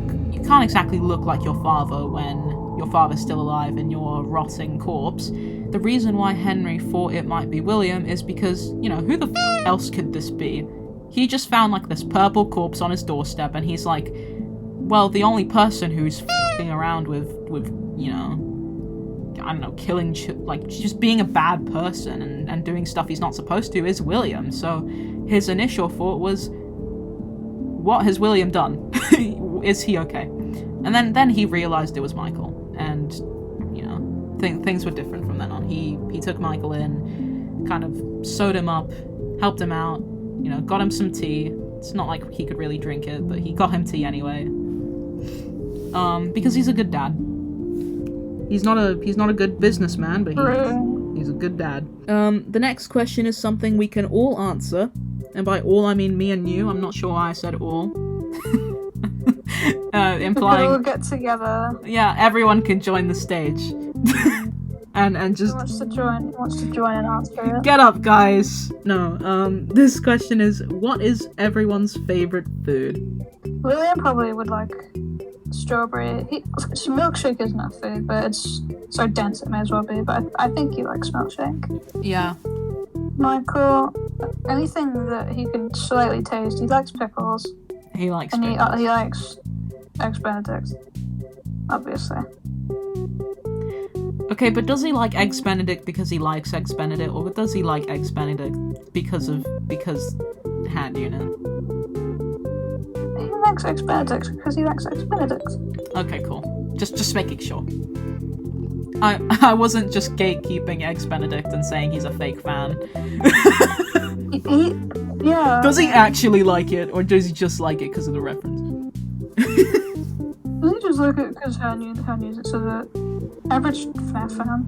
can't exactly look like your father when your father's still alive in your rotting corpse. The reason why Henry thought it might be William is because, who the f*** else could this be? He just found, like, this purple corpse on his doorstep, and he's like, well, the only person who's f***ing around with I don't know, killing, like, just being a bad person and doing stuff he's not supposed to is William. So his initial thought was, what has William done? Is he okay? And then he realized it was Michael, and, things were different from then on. He took Michael in, kind of sewed him up, helped him out, got him some tea. It's not like he could really drink it, but he got him tea anyway. Because he's a good dad. He's not a good businessman, but he's a good dad. The next question is something we can all answer, and by all I mean me and you. I'm not sure why I said all. Implying we all get together. Yeah, everyone can join the stage. and just wants to join and answer it. Get up, guys. No. This question is, what is everyone's favorite food? William probably would like strawberry. Milkshake isn't a food, but it's so dense it may as well be. But I think he likes milkshake. Yeah. Michael, anything that he can slightly taste. He likes pickles. He likes pickles. And he likes Eggs Benedict, obviously. Okay, but does he like Eggs Benedict because he likes Eggs Benedict, or does he like Eggs Benedict because hand unit? He likes Eggs Benedict because he likes Eggs Benedict. Okay, cool. Just making sure. I wasn't just gatekeeping Eggs Benedict and saying he's a fake fan. Yeah. Does he actually like it, or does he just like it because of the reference? Does he just like it because her news it's the average FNAF fan?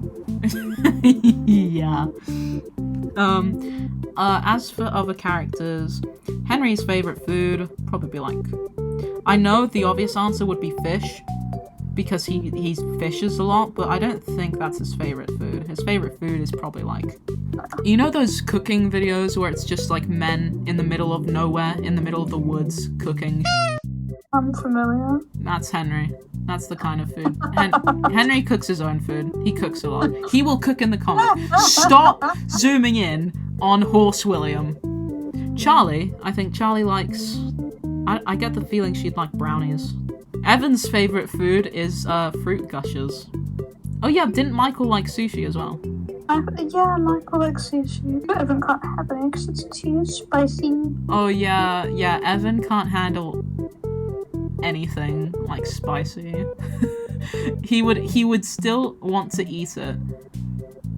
Yeah. As for other characters, Henry's favourite food, probably like... I know the obvious answer would be fish, because he fishes a lot, but I don't think that's his favourite food. His favourite food is probably like... You know those cooking videos where it's just like men in the middle of nowhere, in the middle of the woods, cooking? I'm familiar. That's Henry. That's the kind of food. Henry cooks his own food. He cooks a lot. He will cook in the comic. Stop zooming in on Horse William. Charlie, I think Charlie likes... I get the feeling she'd like brownies. Evan's favourite food is fruit gushers. Oh yeah, didn't Michael like sushi as well? Yeah, Michael likes sushi, but Evan can't have it because it's too spicy. Oh yeah, Evan can't handle anything like spicy. he would still want to eat it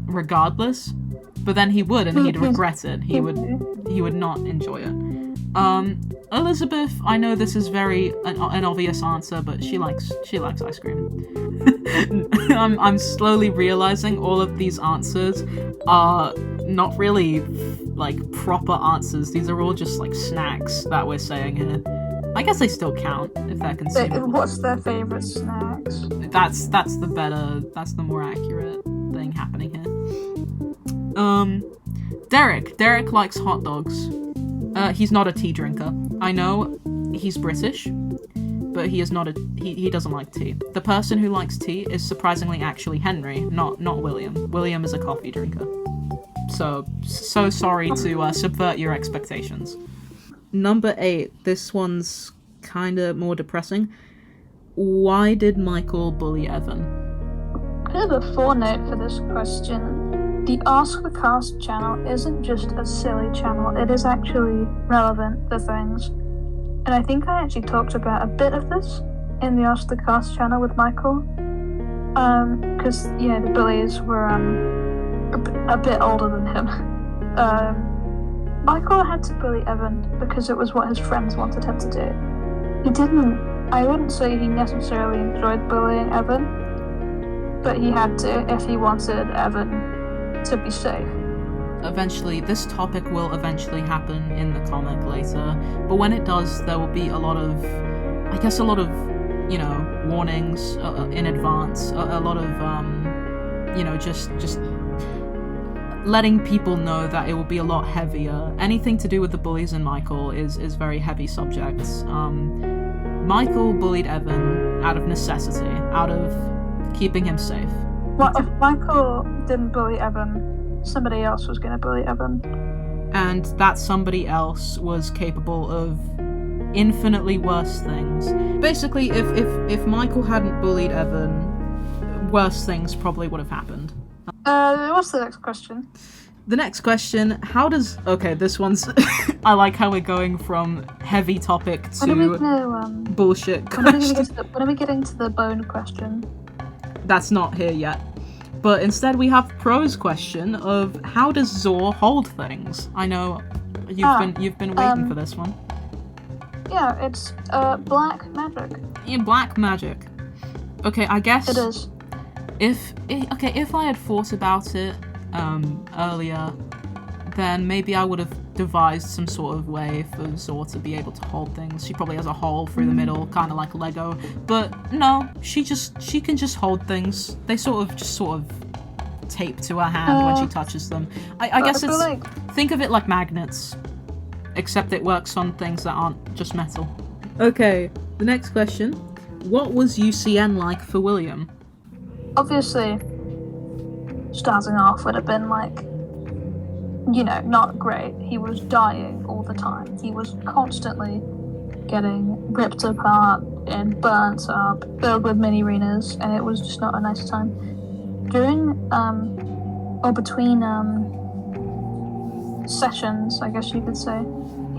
regardless, but then he would, and he'd regret it. He would not enjoy it. Elizabeth, I know this is very an obvious answer, but she likes ice cream. I'm slowly realizing all of these answers are not really like proper answers. These are all just like snacks that we're saying here. I guess they still count if they're consumable. What's their favourite snacks? That's the more accurate thing happening here. Derek likes hot dogs. He's not a tea drinker. I know he's British, but he is not he doesn't like tea. The person who likes tea is surprisingly actually Henry, not William. William is a coffee drinker. So sorry to subvert your expectations. Number 8. This one's kinda more depressing. Why did Michael bully Evan? I have a footnote for this question. The Ask the Cast channel isn't just a silly channel, it is actually relevant to things. And I think I actually talked about a bit of this in the Ask the Cast channel with Michael. Because, the bullies were a bit older than him. Michael had to bully Evan because it was what his friends wanted him to do. I wouldn't say he necessarily enjoyed bullying Evan, but he had to if he wanted Evan to be safe. Eventually, this topic will eventually happen in the comic later, but when it does, there will be a lot of, warnings in advance, a lot of, just letting people know that it will be a lot heavier. Anything to do with the bullies and Michael is very heavy subjects. Michael bullied Evan out of necessity, out of keeping him safe. Well, if Michael didn't bully Evan, somebody else was going to bully Evan. And that somebody else was capable of infinitely worse things. Basically, if Michael hadn't bullied Evan, worse things probably would have happened. What's the next question? The next question, this one's... I like how we're going from heavy topic to bullshit question. When are we getting to the bone question? That's not here yet. But instead we have Pro's question of how does Zor hold things? I know you've been waiting for this one. Yeah, it's black magic. Yeah, black magic. Okay, I guess it is. If I had thought about it earlier, then maybe I would have devised some sort of way for Zor to be able to hold things. She probably has a hole through the middle, kind of like Lego. But no, she can just hold things. They sort of tape to her hand when she touches them. I guess think of it like magnets, except it works on things that aren't just metal. Okay, the next question. What was UCN like for William? Obviously, starting off would have been like, not great. He was dying all the time. He was constantly getting ripped apart and burnt up, filled with mini arenas, and it was just not a nice time. During, or between, sessions, I guess you could say,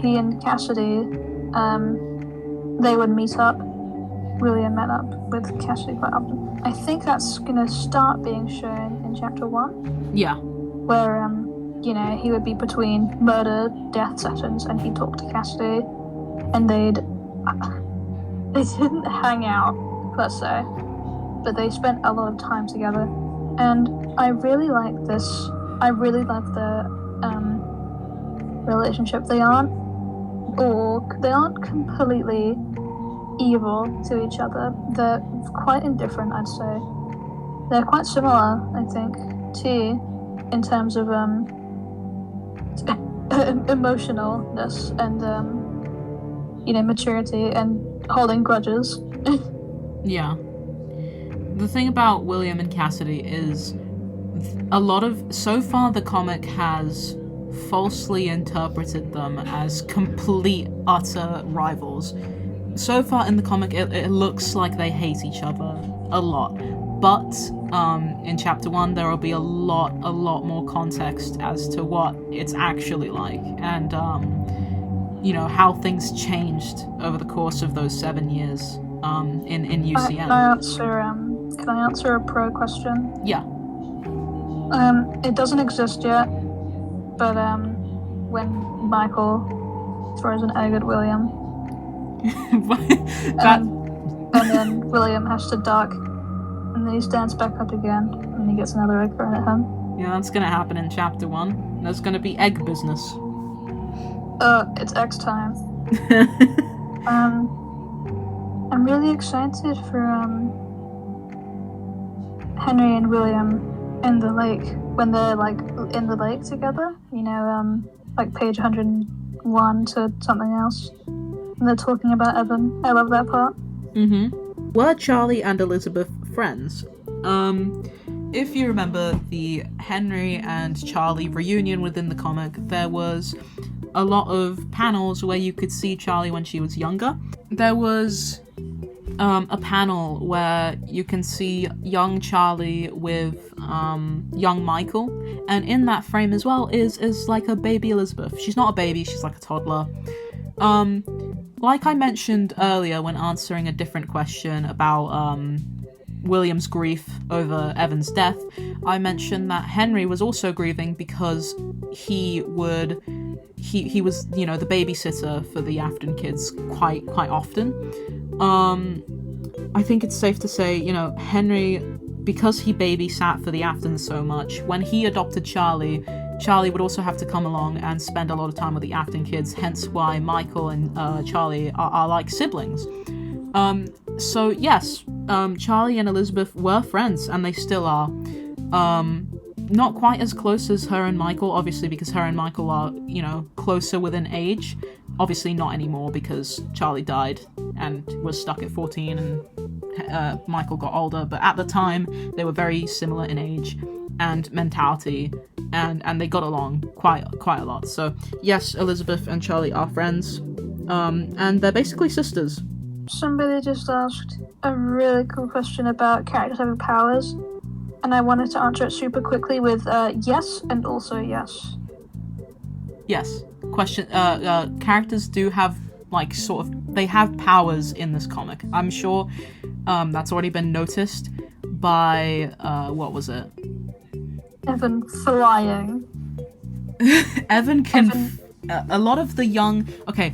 he and Cassidy, they would meet up. William met up with Cassidy quite often. I think that's gonna start being shown in chapter 1. Yeah. Where, he would be between murder, death sessions, and he'd talk to Cassidy, and they didn't hang out, per se, but they spent a lot of time together. And I really like this. I really love the relationship. They aren't completely evil to each other. They're quite indifferent, I'd say. They're quite similar, I think, too, in terms of emotionalness and maturity and holding grudges. Yeah. The thing about William and Cassidy is so far the comic has falsely interpreted them as complete, utter rivals. So far in the comic, it looks like they hate each other a lot. But in chapter 1, there will be a lot more context as to what it's actually like, and how things changed over the course of those 7 years in UCM. Can I answer a pro question? Yeah. It doesn't exist yet, but when Michael throws an egg at William, and then William has to duck, and then he stands back up again, and he gets another egg thrown at him. Yeah, that's gonna happen in chapter 1. There's gonna be egg business. It's X time. I'm really excited for Henry and William in the lake, when they're in the lake together, page 101 to something else, and they're talking about Evan. I love that part. Were Charlie and Elizabeth friends? If you remember the Henry and Charlie reunion within the comic, there was a lot of panels where you could see Charlie when she was younger. There was a panel where you can see young Charlie with young Michael, and in that frame as well is like a baby Elizabeth. She's not a baby, she's like a toddler. Like I mentioned earlier when answering a different question about William's grief over Evan's death, I mentioned that Henry was also grieving because he was the babysitter for the Afton kids quite often. I think it's safe to say, Henry, because he babysat for the Aftons so much, when he adopted Charlie would also have to come along and spend a lot of time with the Afton kids, hence why Michael and Charlie are like siblings. So yes, Charlie and Elizabeth were friends, and they still are. Not quite as close as her and Michael, obviously, because her and Michael are, closer within age. Obviously not anymore, because Charlie died and was stuck at 14, and Michael got older, but at the time, they were very similar in age and mentality, and they got along quite a lot. So yes, Elizabeth and Charlie are friends, and they're basically sisters. Somebody just asked a really cool question about characters having powers, and I wanted to answer it super quickly with yes and also yes. Yes. Question. Characters do have they have powers in this comic. I'm sure that's already been noticed by what was it? Evan flying. Evan can. A lot of the young... Okay,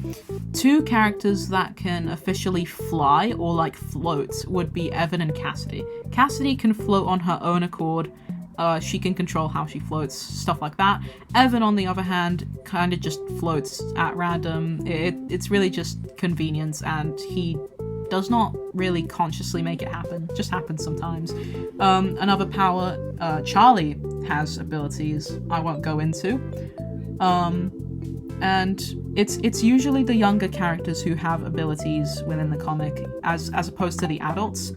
2 characters that can officially fly or, float would be Evan and Cassidy. Cassidy can float on her own accord. She can control how she floats, stuff like that. Evan, on the other hand, kind of just floats at random. It's really just convenience, and he does not really consciously make it happen. It just happens sometimes. Another power, Charlie has abilities I won't go into. And it's usually the younger characters who have abilities within the comic, as opposed to the adults.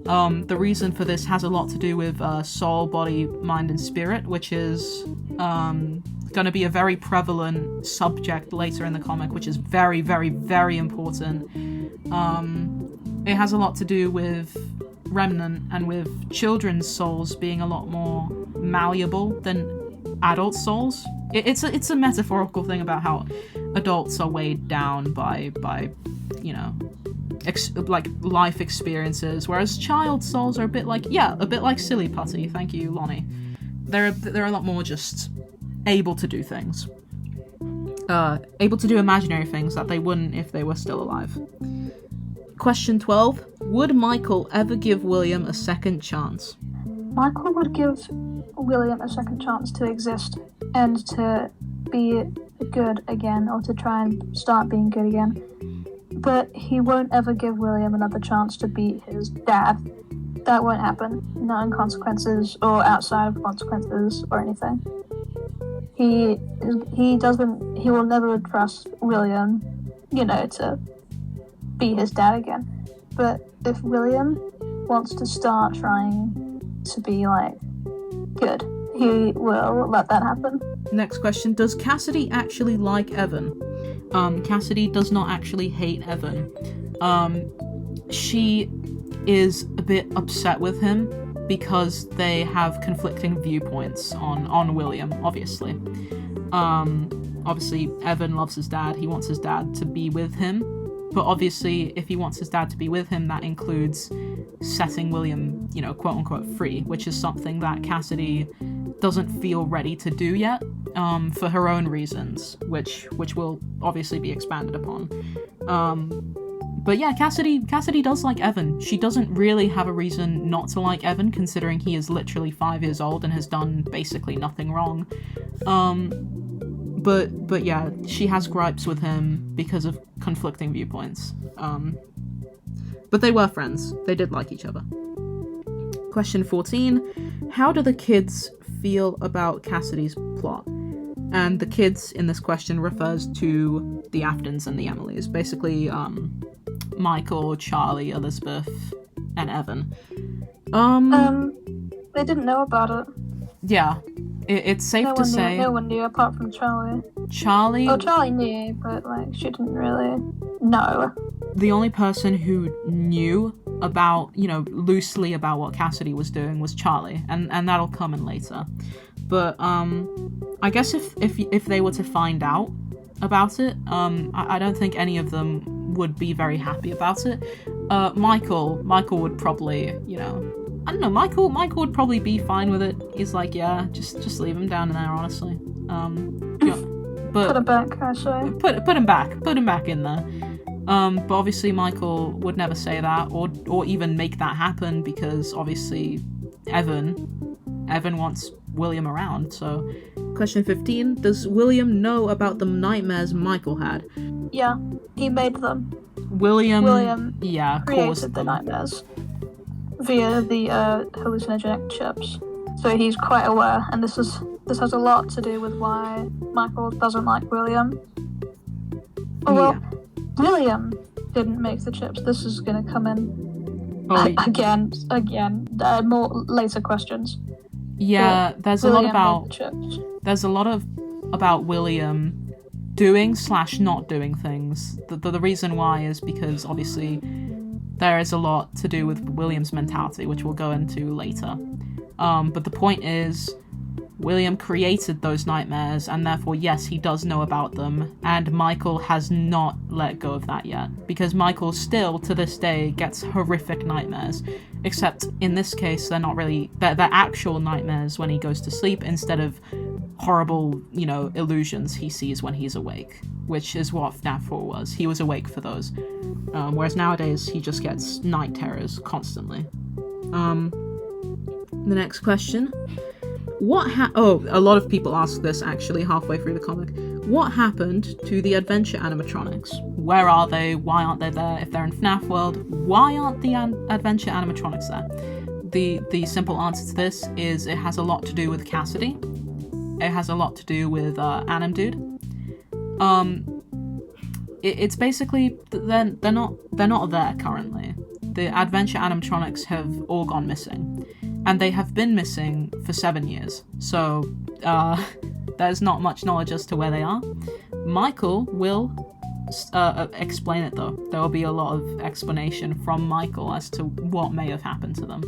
The reason for this has a lot to do with soul, body, mind, and spirit, which is going to be a very prevalent subject later in the comic, which is very, very, very important. It has a lot to do with Remnant and with children's souls being a lot more malleable than adult souls. It's a metaphorical thing about how adults are weighed down by life experiences, whereas child souls are a bit like silly putty. Thank you, Lonnie. They're a lot more just able to do things. Able to do imaginary things that they wouldn't if they were still alive. Question 12. Would Michael ever give William a second chance? Michael would give William a second chance to exist and to be good again, or to try and start being good again. But he won't ever give William another chance to be his dad. That won't happen. Not in consequences or outside of consequences or anything. He will never trust William, to be his dad again. But if William wants to start trying to be, good, he will let that happen. Next question. Does Cassidy actually like Evan? Cassidy does not actually hate Evan. She is a bit upset with him because they have conflicting viewpoints on William, obviously. Obviously, Evan loves his dad. He wants his dad to be with him. But obviously, if he wants his dad to be with him, that includes setting William, quote-unquote free, which is something that Cassidy doesn't feel ready to do yet, for her own reasons, which will obviously be expanded upon. But yeah, Cassidy does like Evan. She doesn't really have a reason not to like Evan, considering he is literally 5 years old and has done basically nothing wrong. But yeah, she has gripes with him because of conflicting viewpoints. But they were friends. They did like each other. Question 14. How do the kids feel about Cassidy's plot? And the kids in this question refers to the Aftons and the Emilys. Basically, Michael, Charlie, Elizabeth, and Evan. They didn't know about it. Yeah. It's safe to say... No one knew apart from Charlie. Charlie... Oh, Charlie knew, but, she didn't really know. The only person who knew about, loosely about what Cassidy was doing was Charlie, and that'll come in later. But, I guess if they were to find out about it, I don't think any of them would be very happy about it. Michael would probably, I don't know, Michael would probably be fine with it. He's like, yeah, just leave him down in there, honestly. But put him back, I say. Put him back in there. But obviously Michael would never say that, or even make that happen, because obviously Evan wants William around. So, question 15, does William know about the nightmares Michael had? Yeah, he made them. William yeah, created the nightmares via the hallucinogenic chips. So he's quite aware, and this has a lot to do with why Michael doesn't like William. Oh, well, yeah. William didn't make the chips. This is going to come in again. More later questions. Yeah, but there's William a lot made the chips. There's a lot about William doing / not doing things. The reason why is because obviously there is a lot to do with William's mentality, which we'll go into later. But the point is, William created those nightmares, and therefore, yes, he does know about them, and Michael has not let go of that yet, because Michael still, to this day, gets horrific nightmares, except in this case, they're not really, they're actual nightmares when he goes to sleep, instead of horrible, illusions he sees when he's awake, which is what FNAF 4 was. He was awake for those, whereas nowadays, he just gets night terrors constantly. The next question. A lot of people ask this actually halfway through the comic. What happened to the adventure animatronics? Where are they? Why aren't they there? If they're in FNAF world, why aren't the adventure animatronics there? The simple answer to this is it has a lot to do with Cassidy. It has a lot to do with Anim Dude. It's basically they're not there currently. The adventure animatronics have all gone missing. And they have been missing for 7 years, so there's not much knowledge as to where they are. Michael will explain it, though. There will be a lot of explanation from Michael as to what may have happened to them.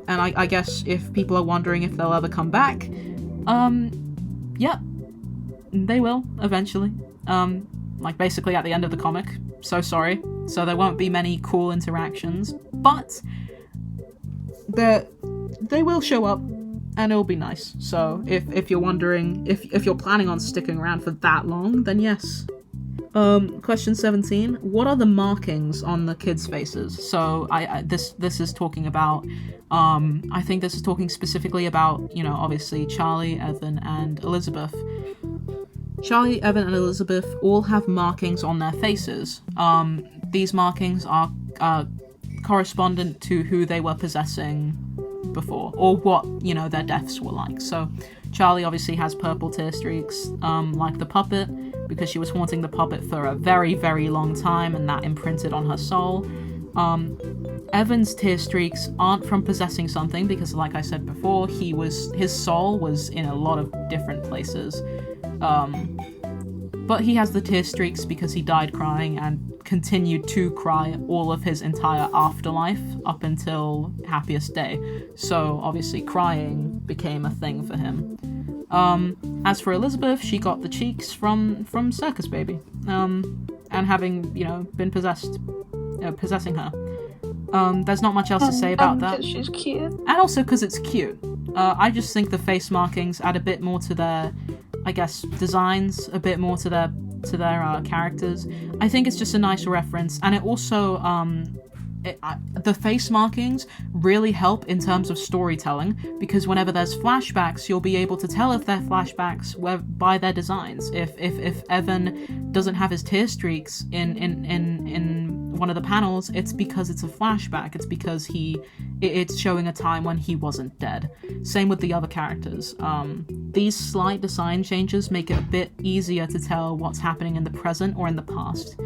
And I guess if people are wondering if they'll ever come back, yeah, they will, eventually. like basically at the end of the comic. So sorry. So there won't be many cool interactions, but they will show up, and it'll be nice. So if you're wondering, if you're planning on sticking around for that long, then yes. Question 17. What are the markings on the kids' faces? So this is talking about, I think this is talking specifically about, you know, obviously Charlie, Evan, and Elizabeth. Charlie, Evan, and Elizabeth all have markings on their faces. These markings are correspondent to who they were possessing before, or what, you know, their deaths were like. So Charlie obviously has purple tear streaks, like the puppet, because she was haunting the puppet for a very, very long time, and that imprinted on her soul. Evan's tear streaks aren't from possessing something, because like I said before, his soul was in a lot of different places. But he has the tear streaks because he died crying and continued to cry all of his entire afterlife up until happiest day. So obviously crying became a thing for him. As for Elizabeth, she got the cheeks from Circus Baby, and having, you know, been possessing her. There's not much else to say about that. Because she's cute. And also because it's cute. I just think the face markings add a bit more to their, I guess, designs, a bit more to their characters. I think it's just a nice reference, and it also, the face markings really help in terms of storytelling, because whenever there's flashbacks, you'll be able to tell if they're flashbacks by their designs. If Evan doesn't have his tear streaks in one of the panels, it's because it's a flashback. It's because it's showing a time when he wasn't dead. Same with the other characters. These slight design changes make it a bit easier to tell what's happening in the present or in the past.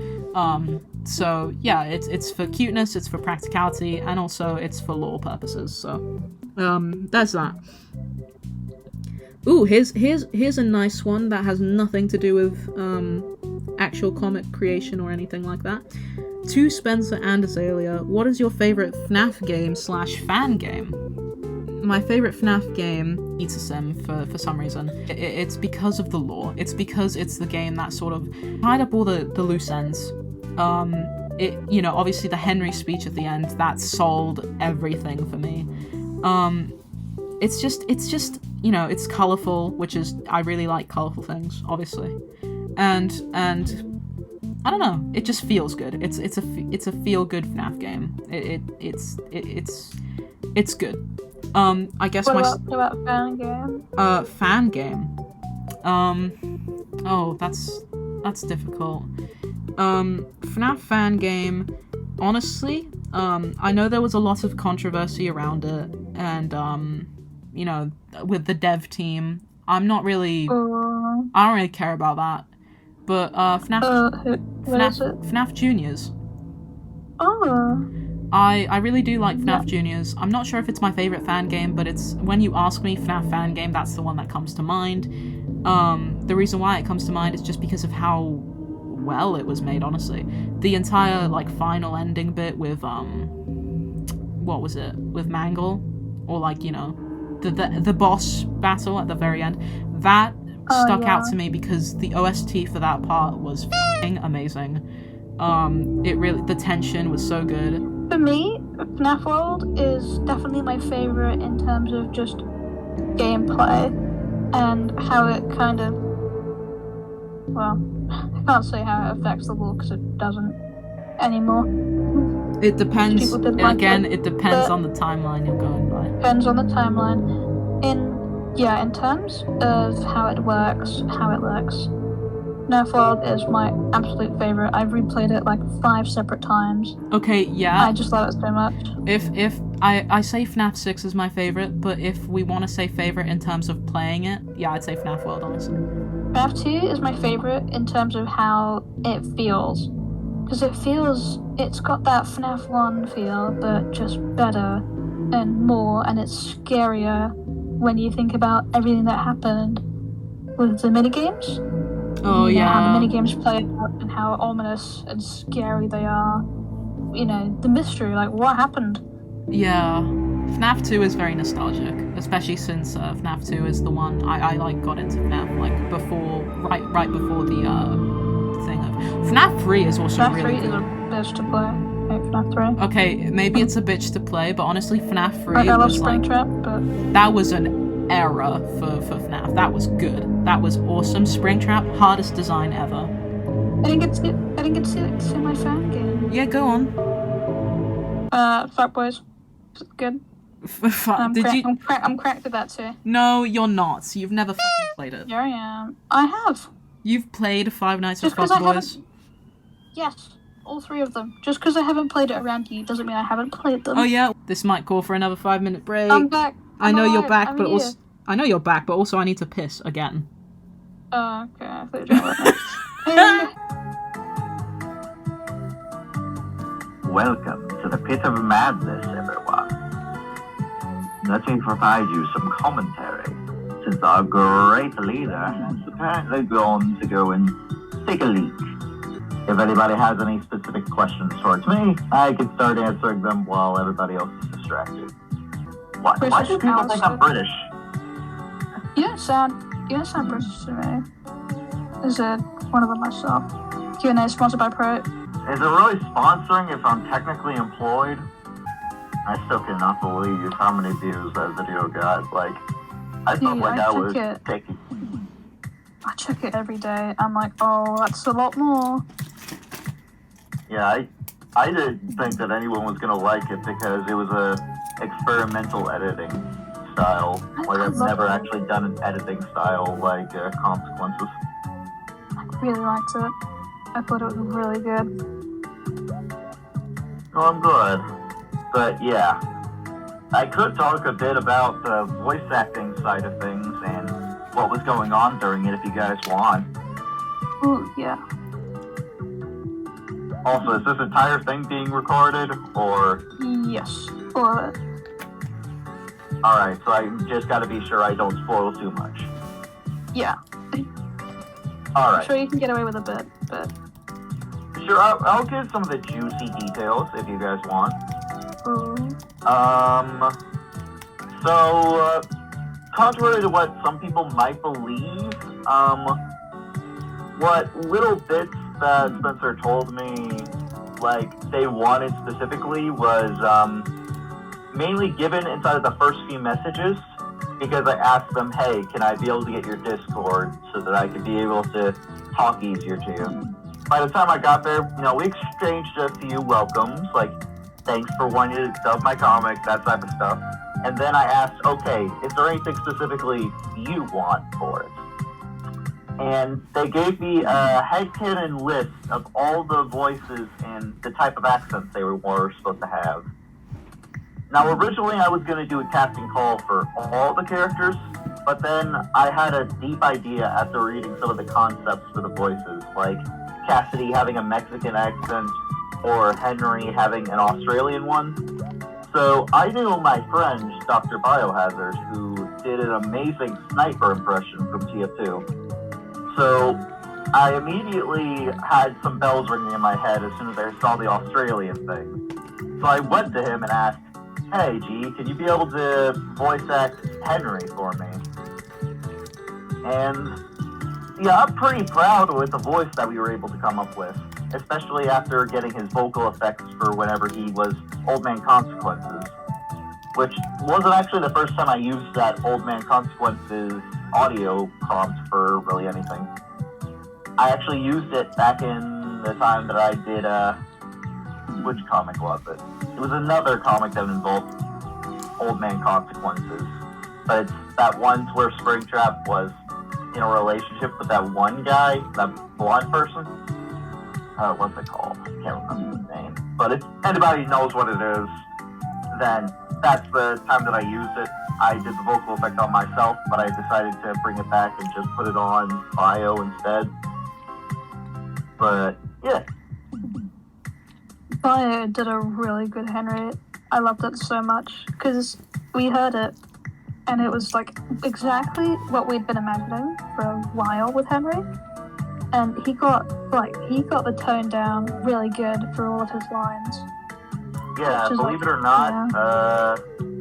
So yeah, it's for cuteness, it's for practicality, and also it's for lore purposes. So there's that. Ooh, here's a nice one that has nothing to do with actual comic creation or anything like that. To Spencer and Azalea, what is your favorite FNAF game / fan game? My favorite FNAF game, Eats a Sim, for some reason. It's because of the lore. It's because it's the game that sort of tied up all the loose ends. You know, obviously the Henry speech at the end, that sold everything for me. It's just, you know, it's colourful, which is, I really like colourful things, obviously. And I don't know, it just feels good. It's a feel good FNAF game. It's good. I guess what about fan game? Fan game. Oh, that's difficult. FNAF fan game, honestly, I know there was a lot of controversy around it, and you know, with the dev team, I don't really care about that. But FNAF Juniors. Oh. I really do like FNAF Juniors. I'm not sure if it's my favorite fan game, but it's, when you ask me FNAF fan game, that's the one that comes to mind. The reason why it comes to mind is just because of how well it was made, honestly. The entire, like, final ending bit with, what was it? With Mangle? Or, like, you know, the boss battle at the very end. That stuck out to me because the OST for that part was f***ing amazing. It really, the tension was so good. For me, FNAF World is definitely my favorite in terms of just gameplay and how it kind of, well, I can't say how it affects the lore because it doesn't anymore. It depends, again, it depends on the timeline you're going by. Depends on the timeline. In terms of how it works, FNAF World is my absolute favorite. I've replayed it like 5 separate times. Okay, yeah. I just love it so much. If I say FNAF 6 is my favorite, but if we want to say favorite in terms of playing it, yeah, I'd say FNAF World, honestly. FNAF 2 is my favorite in terms of how it feels. Because it's got that FNAF 1 feel, but just better and more, and it's scarier when you think about everything that happened with the minigames. Oh, yeah. How the minigames play out and how ominous and scary they are. You know, the mystery, like, what happened? Yeah. FNAF 2 is very nostalgic, especially since FNAF 2 is the one I like got into FNAF, like, before, right before the thing of FNAF 3 is also FNAF really 3 is a good. bitch to play. I hate FNAF 3. Okay, maybe it's a bitch to play, but honestly, FNAF 3 I love was like... Springtrap, but... That was an era for FNAF. That was good. That was awesome. Springtrap, hardest design ever. I didn't get to see my fan game. Yeah, go on. Fuck Boys. Good. I'm cracked at that too. No, you're not. You've never fucking played it. Yeah, I am. I have. You've played Five Nights at Just 'cause Fuck I Boys? Yes, all 3 of them. Just because I haven't played it around you doesn't mean I haven't played them. Oh yeah, this might call for another 5-minute break. I'm back. I know you're alive. back, I'm but here. also I know you're back, but also I need to piss again. Oh, okay. I thought you were doing Welcome to the pit of madness, everyone. Let me provide you some commentary, since our great leader has apparently gone to go and take a leak. If anybody has any specific questions towards me, I can start answering them while everybody else is distracted. Why do people think I'm British? You don't sound British to me. Is it one of them myself? QNA sponsored by Pro. Is it really sponsoring if I'm technically employed? I still cannot believe how many views that video got. Like, I felt like I was taking... I check it every day. I'm like, oh, that's a lot more. Yeah, I didn't think that anyone was gonna like it because it was a experimental editing style. Like, I've never actually done an editing style like Consequences. I really liked it. I thought it was really good. Oh, I'm good. But yeah, I could talk a bit about the voice acting side of things and what was going on during it if you guys want. Ooh, yeah. Also, is this entire thing being recorded, or...? Yes, all of it. Alright, so I just gotta be sure I don't spoil too much. Yeah. Alright. I'm sure you can get away with a bit, but... Sure, I'll give some of the juicy details if you guys want. Ooh. Contrary to what some people might believe, what little bits that Spencer told me, like, they wanted specifically was, mainly given inside of the first few messages, because I asked them, hey, can I be able to get your Discord so that I could be able to talk easier to you? By the time I got there, we exchanged a few welcomes, like, thanks for wanting to dub my comic, that type of stuff. And then I asked, okay, is there anything specifically you want for it? And they gave me a headcanon list of all the voices and the type of accents they were supposed to have. Now, originally I was going to do a casting call for all the characters, but then I had a deep idea after reading some of the concepts for the voices, like Cassidy having a Mexican accent, or Henry having an Australian one. So I knew my friend, Dr. Biohazard, who did an amazing sniper impression from TF2. So I immediately had some bells ringing in my head as soon as I saw the Australian thing. So I went to him and asked, hey G, can you be able to voice act Henry for me? And yeah, I'm pretty proud with the voice that we were able to come up with, especially after getting his vocal effects for whenever he was Old Man Consequences, which wasn't actually the first time I used that Old Man Consequences audio prompt for really anything. I actually used it back in the time that I did, which comic was it? It was another comic that involved Old Man Consequences, but it's that one where Springtrap was in a relationship with that one guy, that blonde person. What's it called? I can't remember the name. But if anybody knows what it is, then that's the time that I used it. I did the vocal effect on myself, but I decided to bring it back and just put it on Bio instead. But, yeah. Bio did a really good Henry. I loved it so much, because we heard it, and it was like exactly what we'd been imagining for a while with Henry. And he got the tone down really good for all of his lines. Yeah, believe it or not,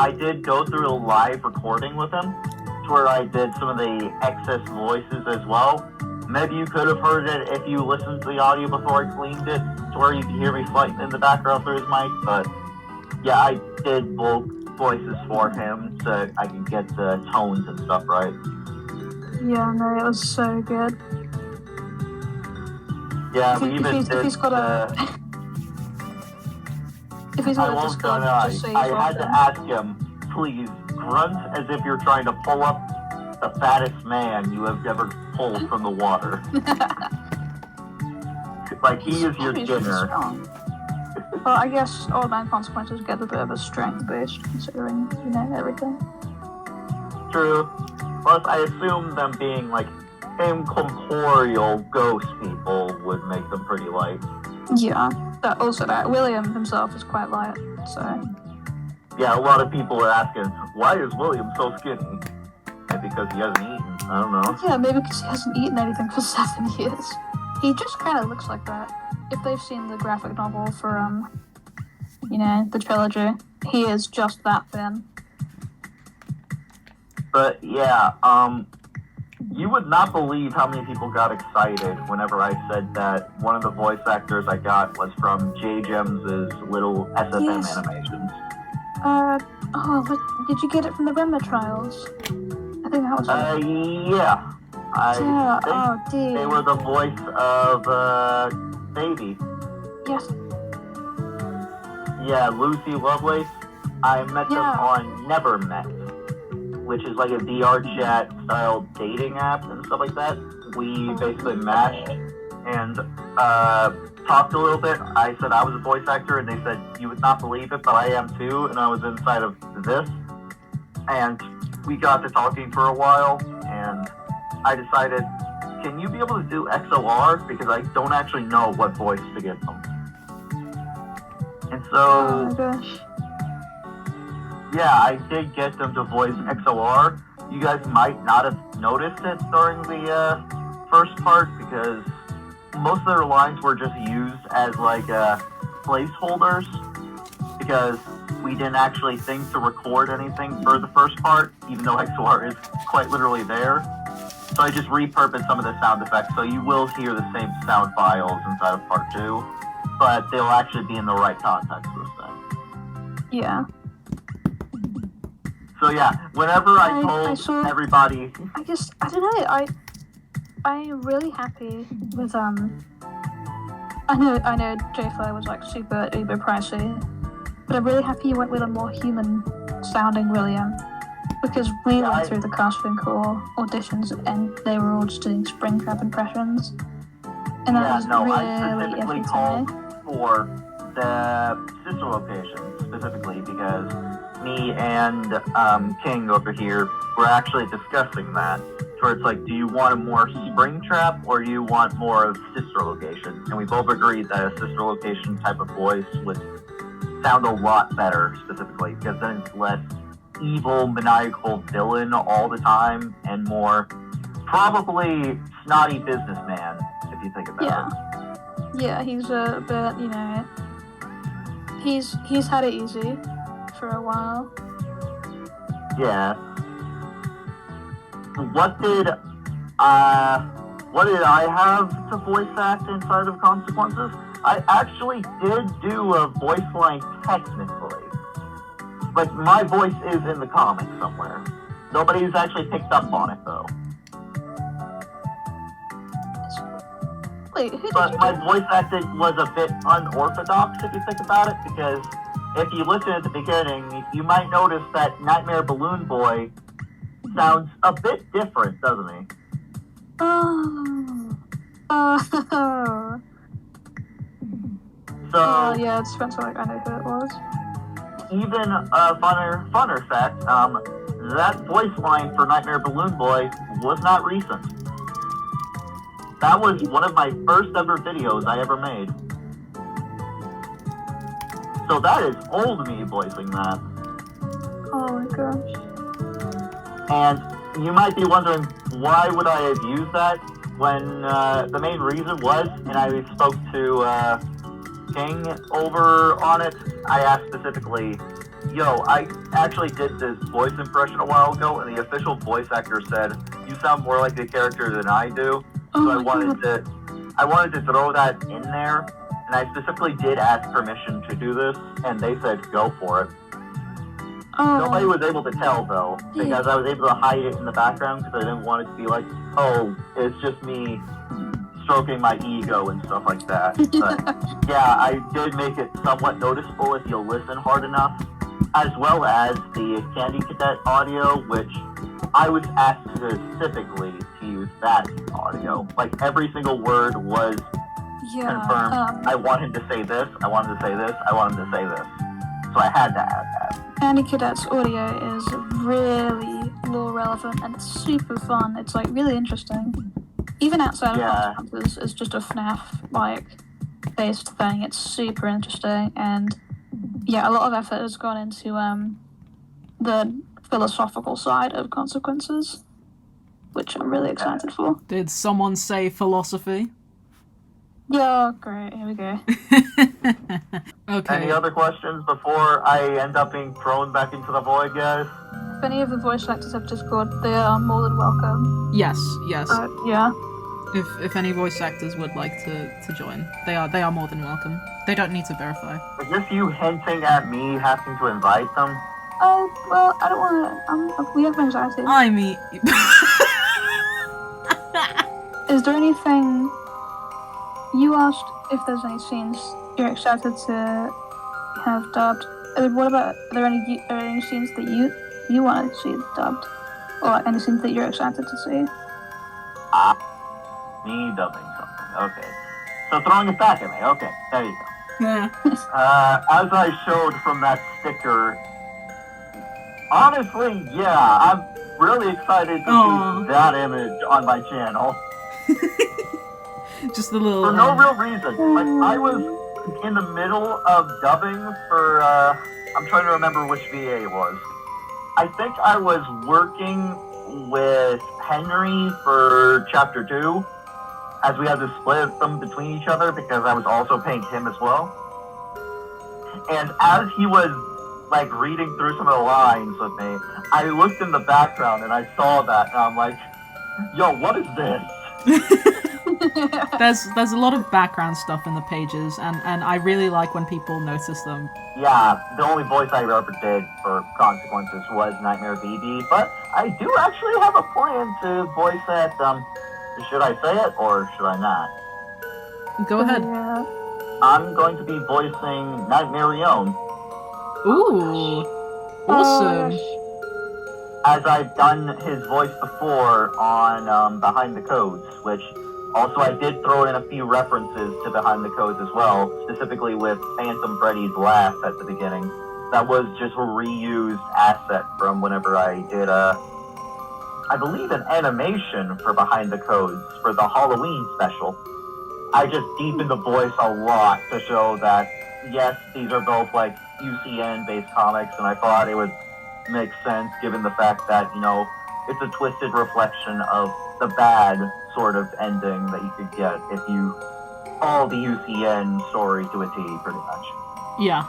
I did go through a live recording with him, to where I did some of the excess voices as well, Maybe you could have heard it if you listened to the audio before I cleaned it, to where you could hear me fighting in the background through his mic, but yeah, I did both voices for him so I can get the tones and stuff right. Yeah, no, it was so good. Yeah, If we even did. if he's got a Discord, just say I had to ask him, please grunt as if you're trying to pull up the fattest man you have ever pulled from the water. Like he is your dinner. Well, I guess Old Man Consequences get a bit of a strength boost considering, you know, everything. True. Plus, I assume them being like incorporeal ghost people would make them pretty light. Yeah. Also, that William himself is quite light, so. Yeah, a lot of people are asking, why is William so skinny? Maybe because he hasn't eaten. I don't know. Yeah, maybe because he hasn't eaten anything for 7 years. He just kind of looks like that. If they've seen the graphic novel for, you know, the trilogy, he is just that thin. But yeah, you would not believe how many people got excited whenever I said that one of the voice actors I got was from J. Gems' little SFM animations. Did you get it from the Remna trials? I think that was it. Yeah. I think dear. they were the voice of, Baby. Yes. Yeah, Lucy Lovelace. I met them on Never Met, which is like a VR chat style dating app and stuff like that. We basically matched and talked a little bit. I said I was a voice actor, and they said, you would not believe it, but I am too, and I was inside of this. And we got to talking for a while, and I decided, can you be able to do XLR? Because I don't actually know what voice to give them. And so, oh my gosh. Yeah, I did get them to voice XLR. You guys might not have noticed it during the first part because most of their lines were just used as like placeholders because we didn't actually think to record anything for the first part, even though XLR is quite literally there. So I just repurposed some of the sound effects, so you will hear the same sound files inside of part 2, but they'll actually be in the right context this time. Yeah. So yeah, whenever I told everybody... I don't know, I'm really happy with, I know J-Flo was like super uber pricey, but I'm really happy you went with a more human sounding William, because we went through the casting call auditions and they were all just doing Springtrap impressions, and that was really I specifically iffy called to me. for the sister location specifically because me and King over here were actually discussing that. Where it's like, do you want a more Springtrap or do you want more of sister location? And we both agreed that a sister location type of voice would sound a lot better specifically because then it's less evil, maniacal villain all the time and more probably snotty businessman if you think about it. Yeah, he's a bit, you know, he's had it easy for a while. Yeah. What did I have to voice act inside of Consequences? I actually did do a voice line technically, but my voice is in the comics somewhere. Nobody's actually picked up on it though. Wait, who but my voice acting was a bit unorthodox if you think about it, because if you listen at the beginning, you might notice that Nightmare Balloon Boy sounds a bit different, doesn't he? So yeah, it's Spencer. Like I know who it was. Even a funner fact, that voice line for Nightmare Balloon Boy was not recent. That was one of my first ever videos I ever made. So that is old me voicing that. Oh my gosh. And you might be wondering, why would I have used that when the main reason was, and I spoke to King over on it, I asked specifically, I actually did this voice impression a while ago, and the official voice actor said, you sound more like the character than I do. Oh so I my wanted to throw that in there, and I specifically did ask permission to do this, and they said go for it. Nobody was able to tell though, because I was able to hide it in the background because I didn't want it to be like, oh, it's just me stroking my ego and stuff like that. But yeah, I did make it somewhat noticeable if you'll listen hard enough, as well as the Candy Cadet audio, which I was asked specifically to use that audio. Like every single word was confirmed. I want him to say this, I want him to say this, I want him to say this. So I had to add that. Candy Cadet's audio is really lore relevant and it's super fun. It's like really interesting. Even outside of Consequences, it's just a FNAF like based thing. It's super interesting, and yeah, a lot of effort has gone into the philosophical side of Consequences, which I'm really excited for. Did someone say philosophy? Yeah, great. Here we go. Okay. Any other questions before I end up being thrown back into the void, guys? If any of the voice actors have Discord, they are more than welcome. Yes. Yeah. If any voice actors would like to join, they are more than welcome. They don't need to verify. Is this you hinting at me having to invite them? Well, I don't want to. We have anxiety. I mean, Is there anything you asked if there's any scenes you're excited to have dubbed? What about are there any scenes that you want to see dubbed, or any scenes that you're excited to see? Me dubbing something. Okay. So throwing it back at me. Okay, there you go. yeah. As I showed from that sticker, honestly, yeah, I'm really excited to see that image on my channel. Just a little. For no real reason. Like, I was in the middle of dubbing for, I'm trying to remember which VA it was. I think I was working with Henry for Chapter 2, as we had to split them between each other because I was also paying him as well. And as he was, like, reading through some of the lines with me, I looked in the background and I saw that, and I'm like, yo, what is this? There's a lot of background stuff in the pages, and I really like when people notice them. Yeah, the only voice I ever did for Consequences was Nightmare BB, but I do actually have a plan to voice that, should I say it, or should I not? Go ahead. Yeah. I'm going to be voicing Nightmare Rion. Ooh. Awesome. As I've done his voice before on Behind the Codes, which also I did throw in a few references to Behind the Codes as well, specifically with Phantom Freddy's laugh at the beginning. That was just a reused asset from whenever I did I believe an animation for Behind the Codes for the Halloween special. I just deepened the voice a lot to show that, yes, these are both like UCN-based comics, and I thought it would make sense given the fact that, you know, it's a twisted reflection of the bad sort of ending that you could get if you follow the UCN story to a T, pretty much. Yeah.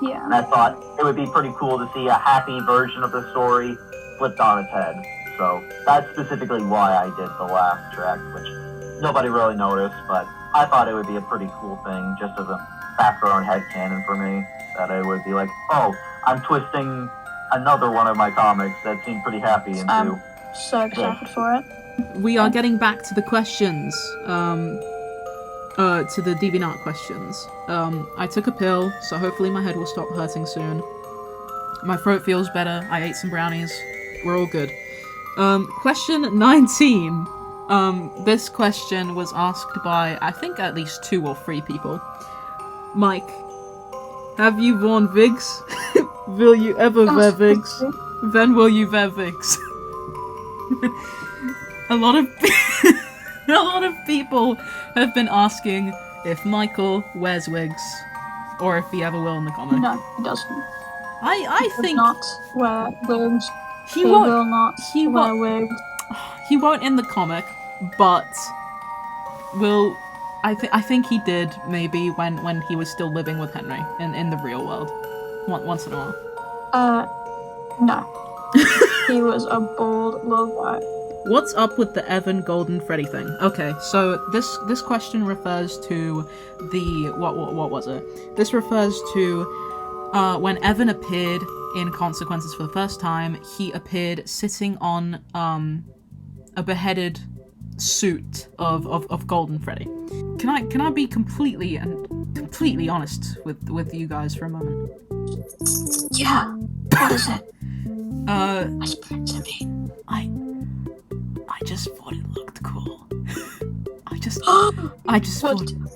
Yeah. And I thought it would be pretty cool to see a happy version of the story flipped on its head. So that's specifically why I did the laugh track, which nobody really noticed, but I thought it would be a pretty cool thing, just as a background headcanon for me, that it would be like, oh, I'm twisting another one of my comics that seemed pretty happy into... I'm so excited for it. We are getting back to the questions, to the DeviantArt questions. I took a pill, so hopefully my head will stop hurting soon. My throat feels better, I ate some brownies, we're all good. Question 19. This question was asked by, I think, at least 2 or 3 people. Mike, have you worn wigs? Will you ever wear wigs? When will you wear wigs? A lot of people have been asking if Michael wears wigs, or if he ever will in the comic. No, he doesn't. I He think does not wear wigs. he He won't. will not he wear won't. wigs. He won't in the comic, but will. I think he did maybe when he was still living with Henry in the real world, once in a while. No. He was a bald little guy. What's up with the Evan Golden Freddy thing? Okay, so this question refers to the what was it? This refers to when Evan appeared in Consequences for the first time. He appeared sitting on a beheaded suit of Golden Freddy. Can I be completely honest with you guys for a moment? Yeah. What is it? Whisper it to me. I just thought it looked cool. I just thought...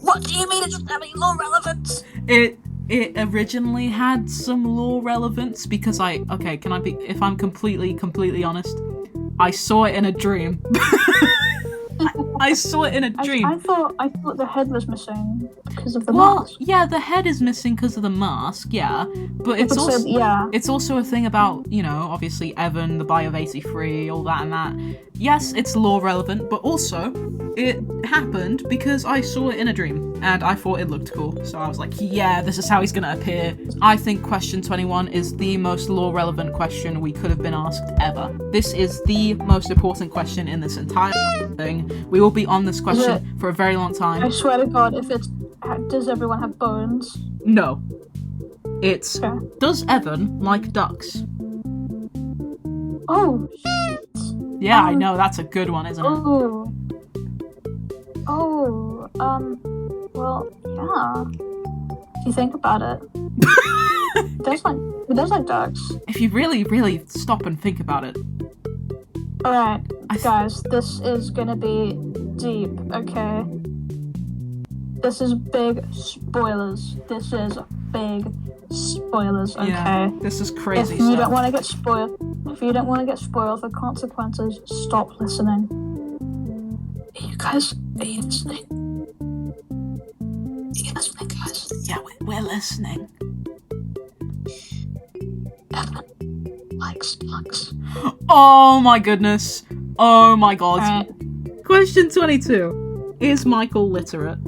What do you mean it doesn't have any lore relevance? It originally had some lore relevance because if I'm completely honest, I saw it in a dream. I saw it in a dream. I thought the head was missing because of the mask. Yeah, the head is missing because of the mask, yeah. But it's also a thing about, obviously Evan, the Bio of 83, all that and that. Yes, it's lore relevant, but also it happened because I saw it in a dream and I thought it looked cool. So I was like, yeah, this is how he's gonna appear. I think question 21 is the most lore relevant question we could have been asked ever. This is the most important question in this entire thing. We will be on this question for a very long time. I swear to God, does everyone have bones? No. It's, does Evan like ducks? Oh, shit. Yeah, I know, that's a good one, isn't it? Well, yeah. If you think about it. He does like ducks. If you really, really stop and think about it. Alright, guys, this is gonna be deep, okay? This is big spoilers. Okay? Yeah, this is crazy If you don't want to get spoiled for Consequences, stop listening. Are you listening? Are you listening, guys? Yeah, we're listening. Evan likes ducks. Oh my goodness. Oh my god. Right. Question 22. Is Michael literate?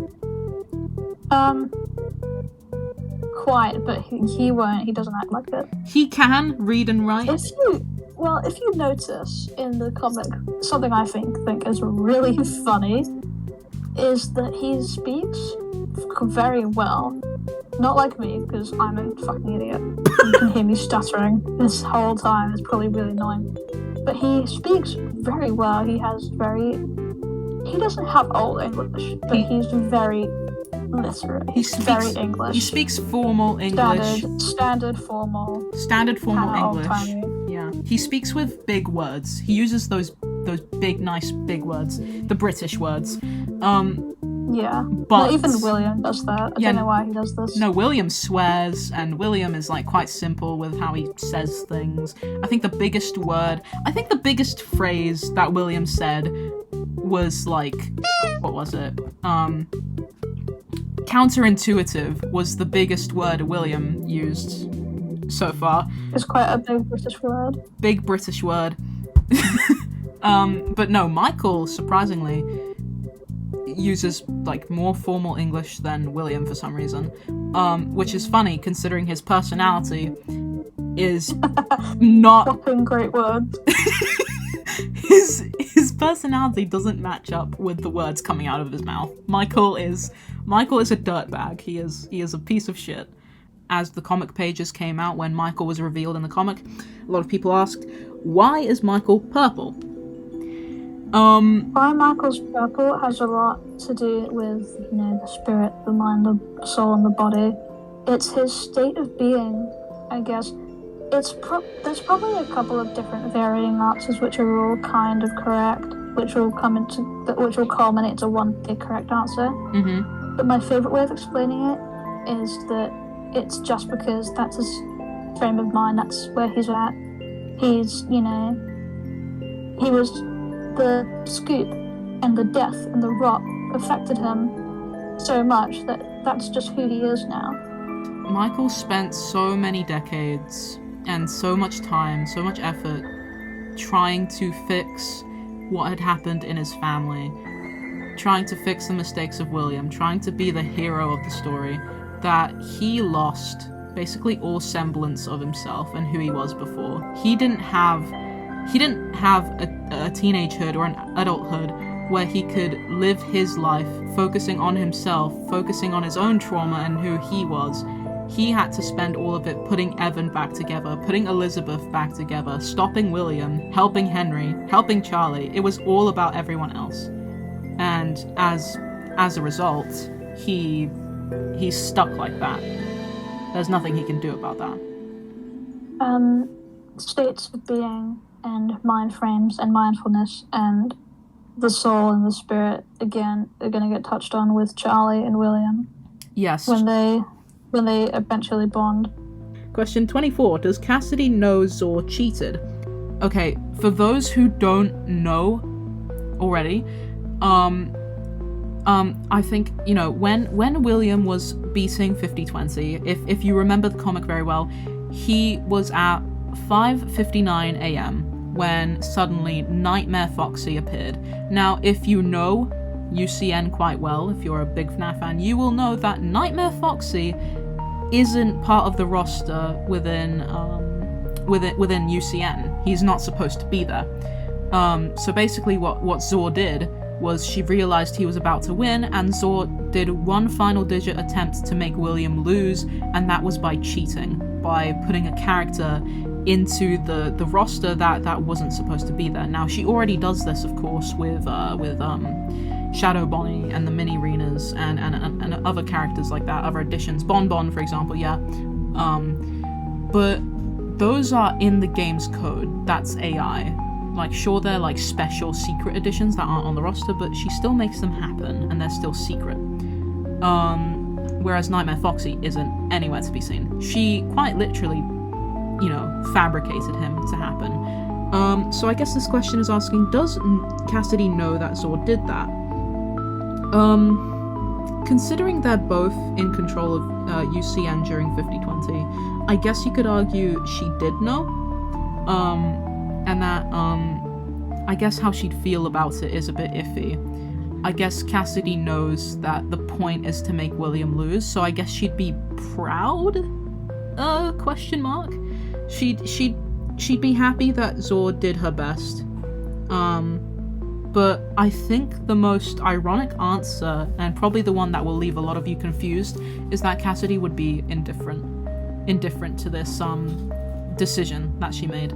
Quite, but he won't. He doesn't act like it. He can read and write. If you notice in the comic, something I think is really funny is that he speaks very well. Not like me, because I'm a fucking idiot. You can hear me stuttering this whole time. It's probably really annoying. But he speaks very well. He doesn't have old English, but he's very literate. He's very English. He speaks formal English. Standard formal. Standard formal English. Old-timey. Yeah. He speaks with big words. He uses those big, nice, big words. The British words. Yeah. But even William does that. I don't know why he does this. No, William swears, and William is quite simple with how he says things. I think the biggest phrase that William said was what was it? Counterintuitive was the biggest word William used so far. It's quite a big British word. Big British word. But no, Michael, surprisingly, uses more formal English than William for some reason, which is funny considering his personality is not fucking great words. his personality doesn't match up with the words coming out of his mouth. Michael is a dirtbag. He is a piece of shit. As the comic pages came out when Michael was revealed in the comic, a lot of people asked, why is Michael purple? Why Michael's purple has a lot to do with, the spirit, the mind, the soul, and the body. It's his state of being, I guess. There's probably a couple of different varying answers which are all kind of correct, which will culminate to one big correct answer. Mm-hmm. But my favourite way of explaining it is that it's just because that's his frame of mind, that's where he's at. He was the scoop and the death and the rot affected him so much that's just who he is now. Michael spent so many decades and so much time, so much effort trying to fix what had happened in his family, trying to fix the mistakes of William, trying to be the hero of the story, that he lost basically all semblance of himself and who he was before. He didn't have he didn't have a teenagehood or an adulthood where he could live his life focusing on himself, focusing on his own trauma and who he was. He had to spend all of it putting Evan back together, putting Elizabeth back together, stopping William, helping Henry, helping Charlie. It was all about everyone else. And as a result, he's stuck like that. There's nothing he can do about that. States of being and mind frames and mindfulness and the soul and the spirit, again, are going to get touched on with Charlie and William. Yes. When they eventually bond. Question 24. Does Cassidy know Zor cheated? Okay, for those who don't know already, I think, you know, when William was beating 50-20, if you remember the comic very well, he was at 5:59 a.m. when suddenly Nightmare Foxy appeared. Now, if you know UCN quite well, if you're a big FNAF fan, you will know that Nightmare Foxy isn't part of the roster within UCN. He's not supposed to be there. So basically what Zor did was she realized he was about to win, and Zor did one final digit attempt to make William lose, and that was by cheating, by putting a character into the roster that wasn't supposed to be there. Now, she already does this, of course, with Shadow Bonnie and the mini Renas and other characters like that, other additions. Bon, for example, yeah. But those are in the game's code. That's AI. Like, sure, they're like special secret editions that aren't on the roster, but she still makes them happen, and they're still secret. Whereas Nightmare Foxy isn't anywhere to be seen. She quite literally, you know, fabricated him to happen. So I guess this question is asking, does Cassidy know that Zor did that? Considering they're both in control of UCN during 50-20, I guess you could argue she did know. And that, I guess how she'd feel about it is a bit iffy. I guess Cassidy knows that the point is to make William lose, so I guess she'd be proud? Question mark? She'd be happy that Zor did her best. But I think the most ironic answer, and probably the one that will leave a lot of you confused, is that Cassidy would be indifferent to this decision that she made.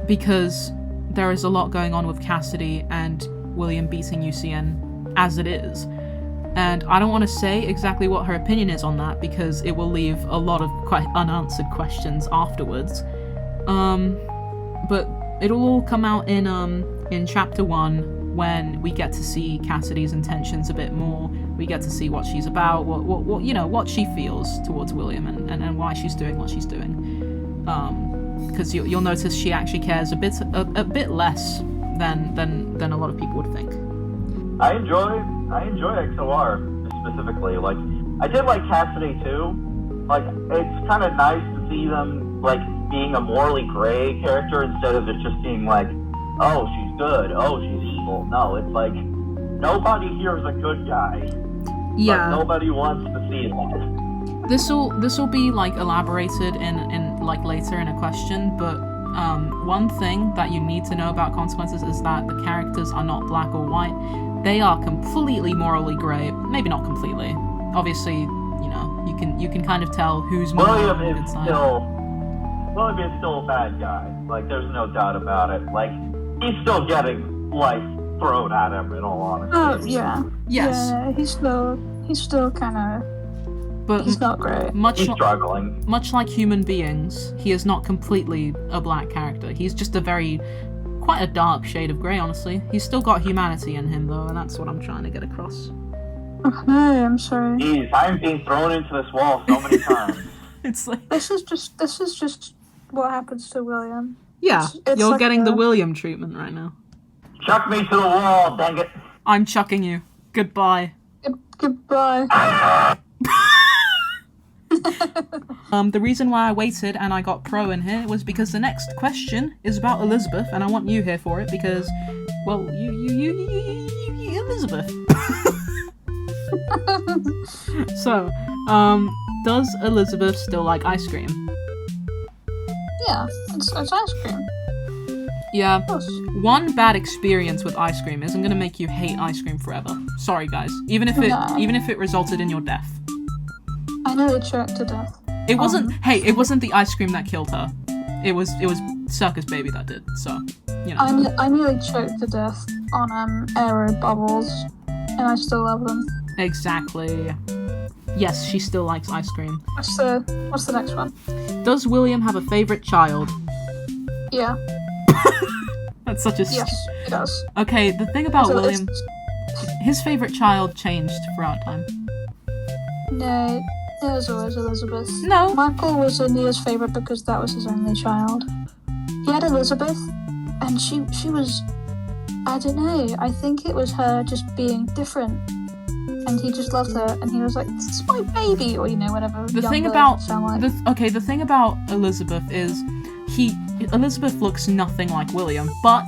Because there is a lot going on with Cassidy and William beating UCN as it is. And I don't want to say exactly what her opinion is on that, because it will leave a lot of quite unanswered questions afterwards. But it'll all come out in chapter 1 when we get to see Cassidy's intentions a bit more. We get to see what she's about, what you know, what she feels towards William, and why she's doing what she's doing. Because you'll notice she actually cares a bit less than a lot of people would think. I enjoy XOR specifically. Like, I did like Cassidy too. Like, it's kind of nice to see them like being a morally gray character instead of it just being like, oh, she's good, oh, she's evil. No, it's like nobody here is a good guy. Yeah. But nobody wants to see that. This'll be like elaborated in like later in a question, but one thing that you need to know about Consequences is that the characters are not black or white. They are completely morally grey. Maybe not completely. Obviously, you know, you can kind of tell who's more William on the is good side. William is still a bad guy. Like, there's no doubt about it. Like, he's still getting life thrown at him, in all honesty. Oh, yeah. Yes. Yeah, he's still kind of... But he's not great. He's struggling. Much like human beings, he is not completely a black character. He's just quite a dark shade of grey, honestly. He's still got humanity in him, though, and that's what I'm trying to get across. Oh, no, I'm sorry. Jeez, I'm being thrown into this wall so many times. It's like... This is just what happens to William. Yeah, it's you're like getting the William treatment right now. Chuck me to the wall, dang it. I'm chucking you. Goodbye. Goodbye. The reason why I waited and I got Pro in here was because the next question is about Elizabeth, and I want you here for it because, well, you Elizabeth. So, does Elizabeth still like ice cream? Yeah, it's ice cream. Yeah. Of course. One bad experience with ice cream isn't gonna make you hate ice cream forever. Sorry, guys. Even if it resulted in your death. I nearly choked to death. It wasn't. Hey, it wasn't the ice cream that killed her. It was Circus Baby that did. So, you know. I nearly choked to death on aero bubbles, and I still love them. Exactly. Yes, she still likes ice cream. What's the next one? Does William have a favorite child? Yeah. That's such a. Yes, he does. Okay, the thing about So William, his favorite child changed throughout time. No, it was always Elizabeth. No. Michael was Nia's favorite because that was his only child. He had Elizabeth, and she was, I don't know, I think it was her just being different. And he just loved her, and he was like, "This is my baby," or whatever. The thing about the thing about Elizabeth is Elizabeth looks nothing like William, but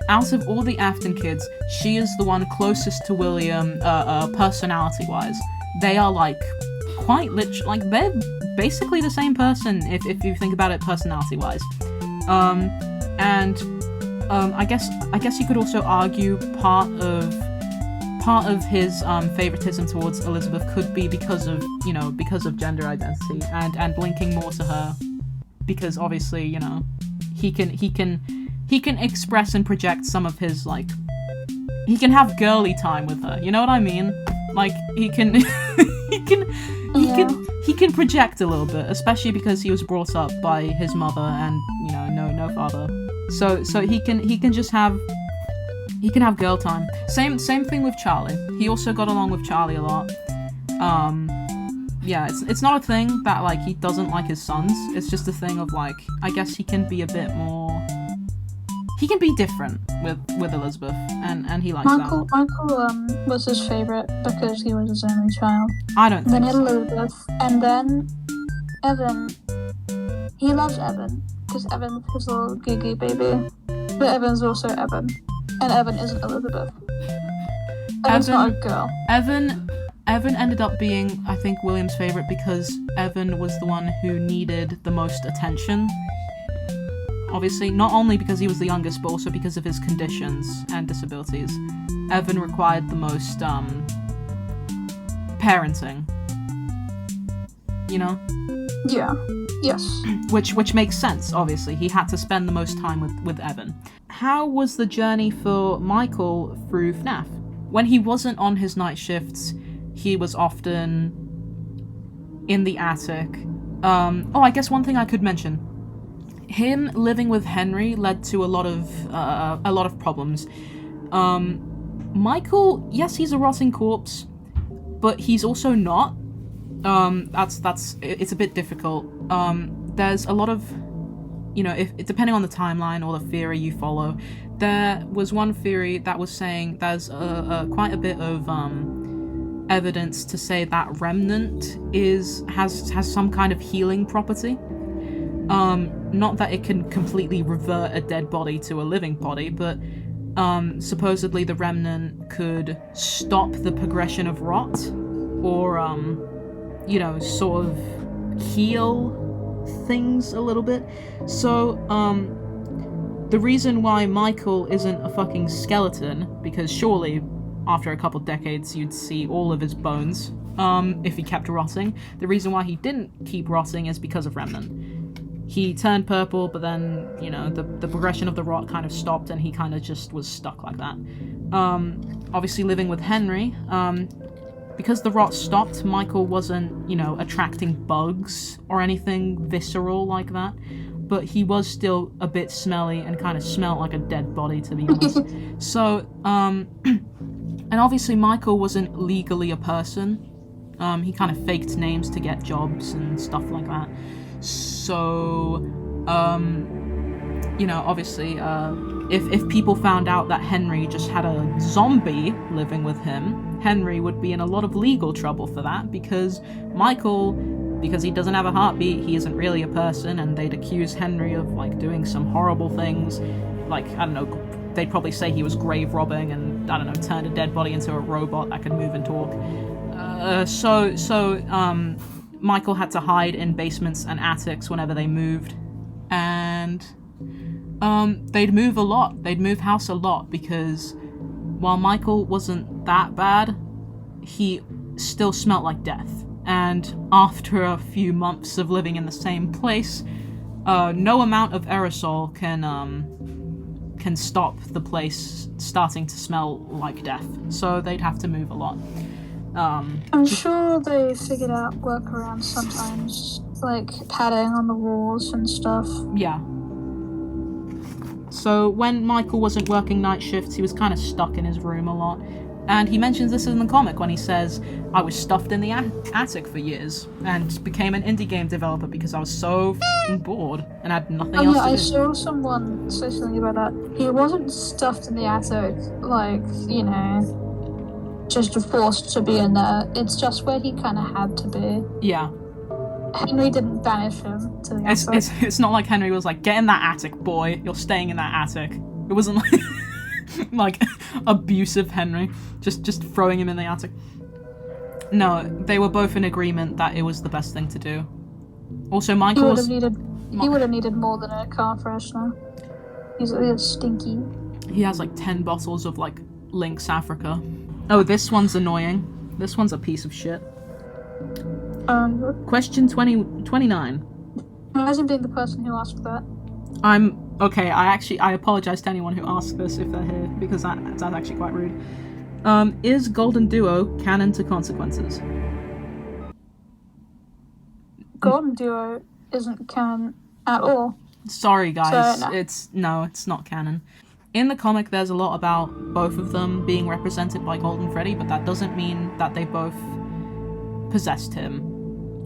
out of all the Afton kids, she is the one closest to William, personality-wise. They are like quite they're basically the same person if you think about it personality-wise. I guess you could also argue part of his favoritism towards Elizabeth could be because of gender identity and linking more to her, because obviously he can express and project some of his he can have girly time with her. You know what I mean? Like he can he can project a little bit, especially because he was brought up by his mother and no father. So he can just have. He can have girl time. Same thing with Charlie. He also got along with Charlie a lot. Yeah, it's not a thing that he doesn't like his sons. It's just a thing of I guess he can be a bit more. He can be different with Elizabeth, and he likes that. Michael was his favorite because he was his only child. I don't think. Then Elizabeth, and then Evan. He loves Evan because Evan's his little goo baby, but Evan's also Evan. And Evan isn't Elizabeth. Evan's not a girl. Evan ended up being, I think, William's favorite because Evan was the one who needed the most attention. Obviously, not only because he was the youngest, but also because of his conditions and disabilities. Evan required the most, parenting. You know? Yeah. Yes. Which makes sense, obviously. He had to spend the most time with Evan. How was the journey for Michael through FNAF? When he wasn't on his night shifts, he was often in the attic. I guess one thing I could mention. Him living with Henry led to a lot of problems. Michael, yes, he's a rotting corpse, but he's also not. It's a bit difficult. There's a lot of, if depending on the timeline or the theory you follow, there was one theory that was saying there's quite a bit of evidence to say that Remnant has some kind of healing property. Not that it can completely revert a dead body to a living body, but supposedly the Remnant could stop the progression of rot, or sort of heal things a little bit. So, the reason why Michael isn't a fucking skeleton, because surely after a couple decades you'd see all of his bones, if he kept rotting. The reason why he didn't keep rotting is because of Remnant. He turned purple, but then, the progression of the rot kind of stopped and he kind of just was stuck like that. Obviously living with Henry, because the rot stopped, Michael wasn't, attracting bugs or anything visceral like that, but he was still a bit smelly and kind of smelled like a dead body, to be honest. So, and obviously Michael wasn't legally a person. He kind of faked names to get jobs and stuff like that. So, obviously, if people found out that Henry just had a zombie living with him, Henry would be in a lot of legal trouble for that, because Michael, because he doesn't have a heartbeat, he isn't really a person, and they'd accuse Henry of, doing some horrible things, I don't know, they'd probably say he was grave robbing and, I don't know, turned a dead body into a robot that could move and talk. So Michael had to hide in basements and attics whenever they moved, and they'd move a lot. They'd move house a lot because while Michael wasn't that bad, he still smelled like death. And after a few months of living in the same place, no amount of aerosol can stop the place starting to smell like death. So they'd have to move a lot. I'm sure they figured out workarounds sometimes, like padding on the walls and stuff. Yeah. So when Michael wasn't working night shifts, he was kind of stuck in his room a lot. And he mentions this in the comic when he says, I was stuffed in the attic for years and became an indie game developer because I was so f***ing bored and had nothing else to do. I saw someone say something about that. He wasn't stuffed in the attic, like, you know, just forced to be in there. It's just where he kind of had to be. Yeah. Henry didn't banish him to the attic. It's not like Henry was like, get in that attic, boy. You're staying in that attic. It wasn't like... like abusive Henry, just throwing him in the attic. No, they were both in agreement that it was the best thing to do. Also, Michael he would have needed more than a car freshener. He's stinky. He has like 10 bottles of like Lynx Africa. Oh, this one's annoying. This one's a piece of shit. Question 29. Imagine being the person who asked that. Okay, I apologise to anyone who asked this if they're here, because that's actually quite rude. Is Golden Duo canon to Consequences? Golden Duo isn't canon at all. Sorry, guys. So, no. It's not canon. In the comic, there's a lot about both of them being represented by Golden Freddy, but that doesn't mean that they both possessed him.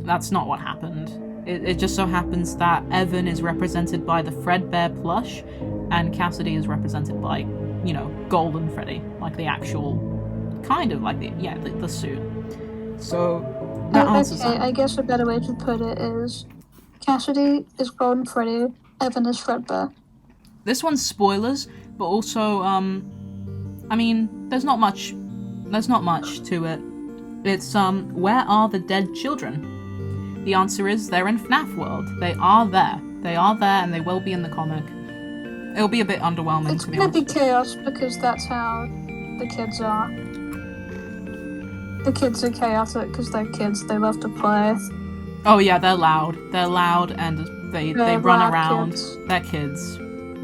That's not what happened. It just so happens that Evan is represented by the Fredbear plush, and Cassidy is represented by, you know, Golden Freddy, like the actual, kind of like the suit. So that answers that. I guess a better way to put it is Cassidy is Golden Freddy, Evan is Fredbear. This one's spoilers, but also, I mean, there's not much to it. It's where are the dead children? The answer is they're in FNAF world. They are there. They are there, and they will be in the comic. It'll be a bit underwhelming, it's to be honest. It's gonna be chaos, because that's how the kids are. The kids are chaotic because they're kids. They love to play. Oh yeah, they're loud. They're loud, and they run around. Kids. They're kids.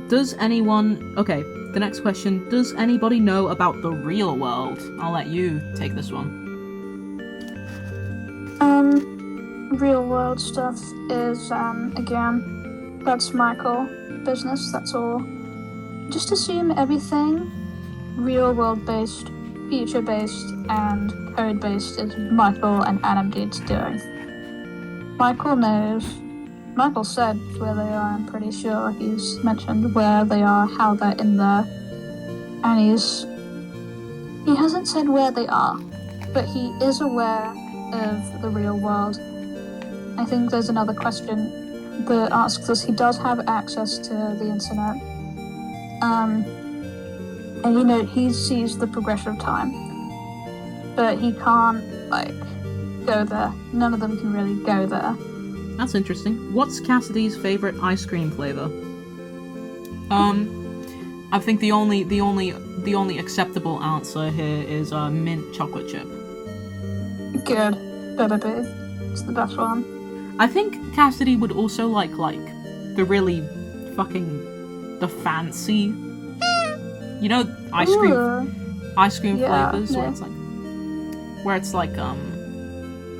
Does anyone... Okay, the next question. Does anybody know about the real world? I'll let you take this one. Real world stuff is, again, that's Michael business, that's all. Just assume everything real world based, future based, and code based is Michael and Adam Deed's doing. Michael knows. Michael said where they are, I'm pretty sure. He's mentioned where they are, how they're in there. And he hasn't said where they are, but he is aware of the real world. I think there's another question that asks us, he does have access to the internet. And you know, he sees the progression of time. But he can't, like, go there. None of them can really go there. That's interesting. What's Cassidy's favorite ice cream flavor? I think the only acceptable answer here is mint chocolate chip. Good. Better be. It's the best one. I think Cassidy would also like the really the fancy, you know, ice cream flavors where it's like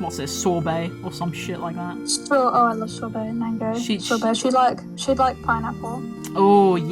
what's this, sorbet or some shit like that. I love sorbet, mango. She'd like pineapple. Oh yeah.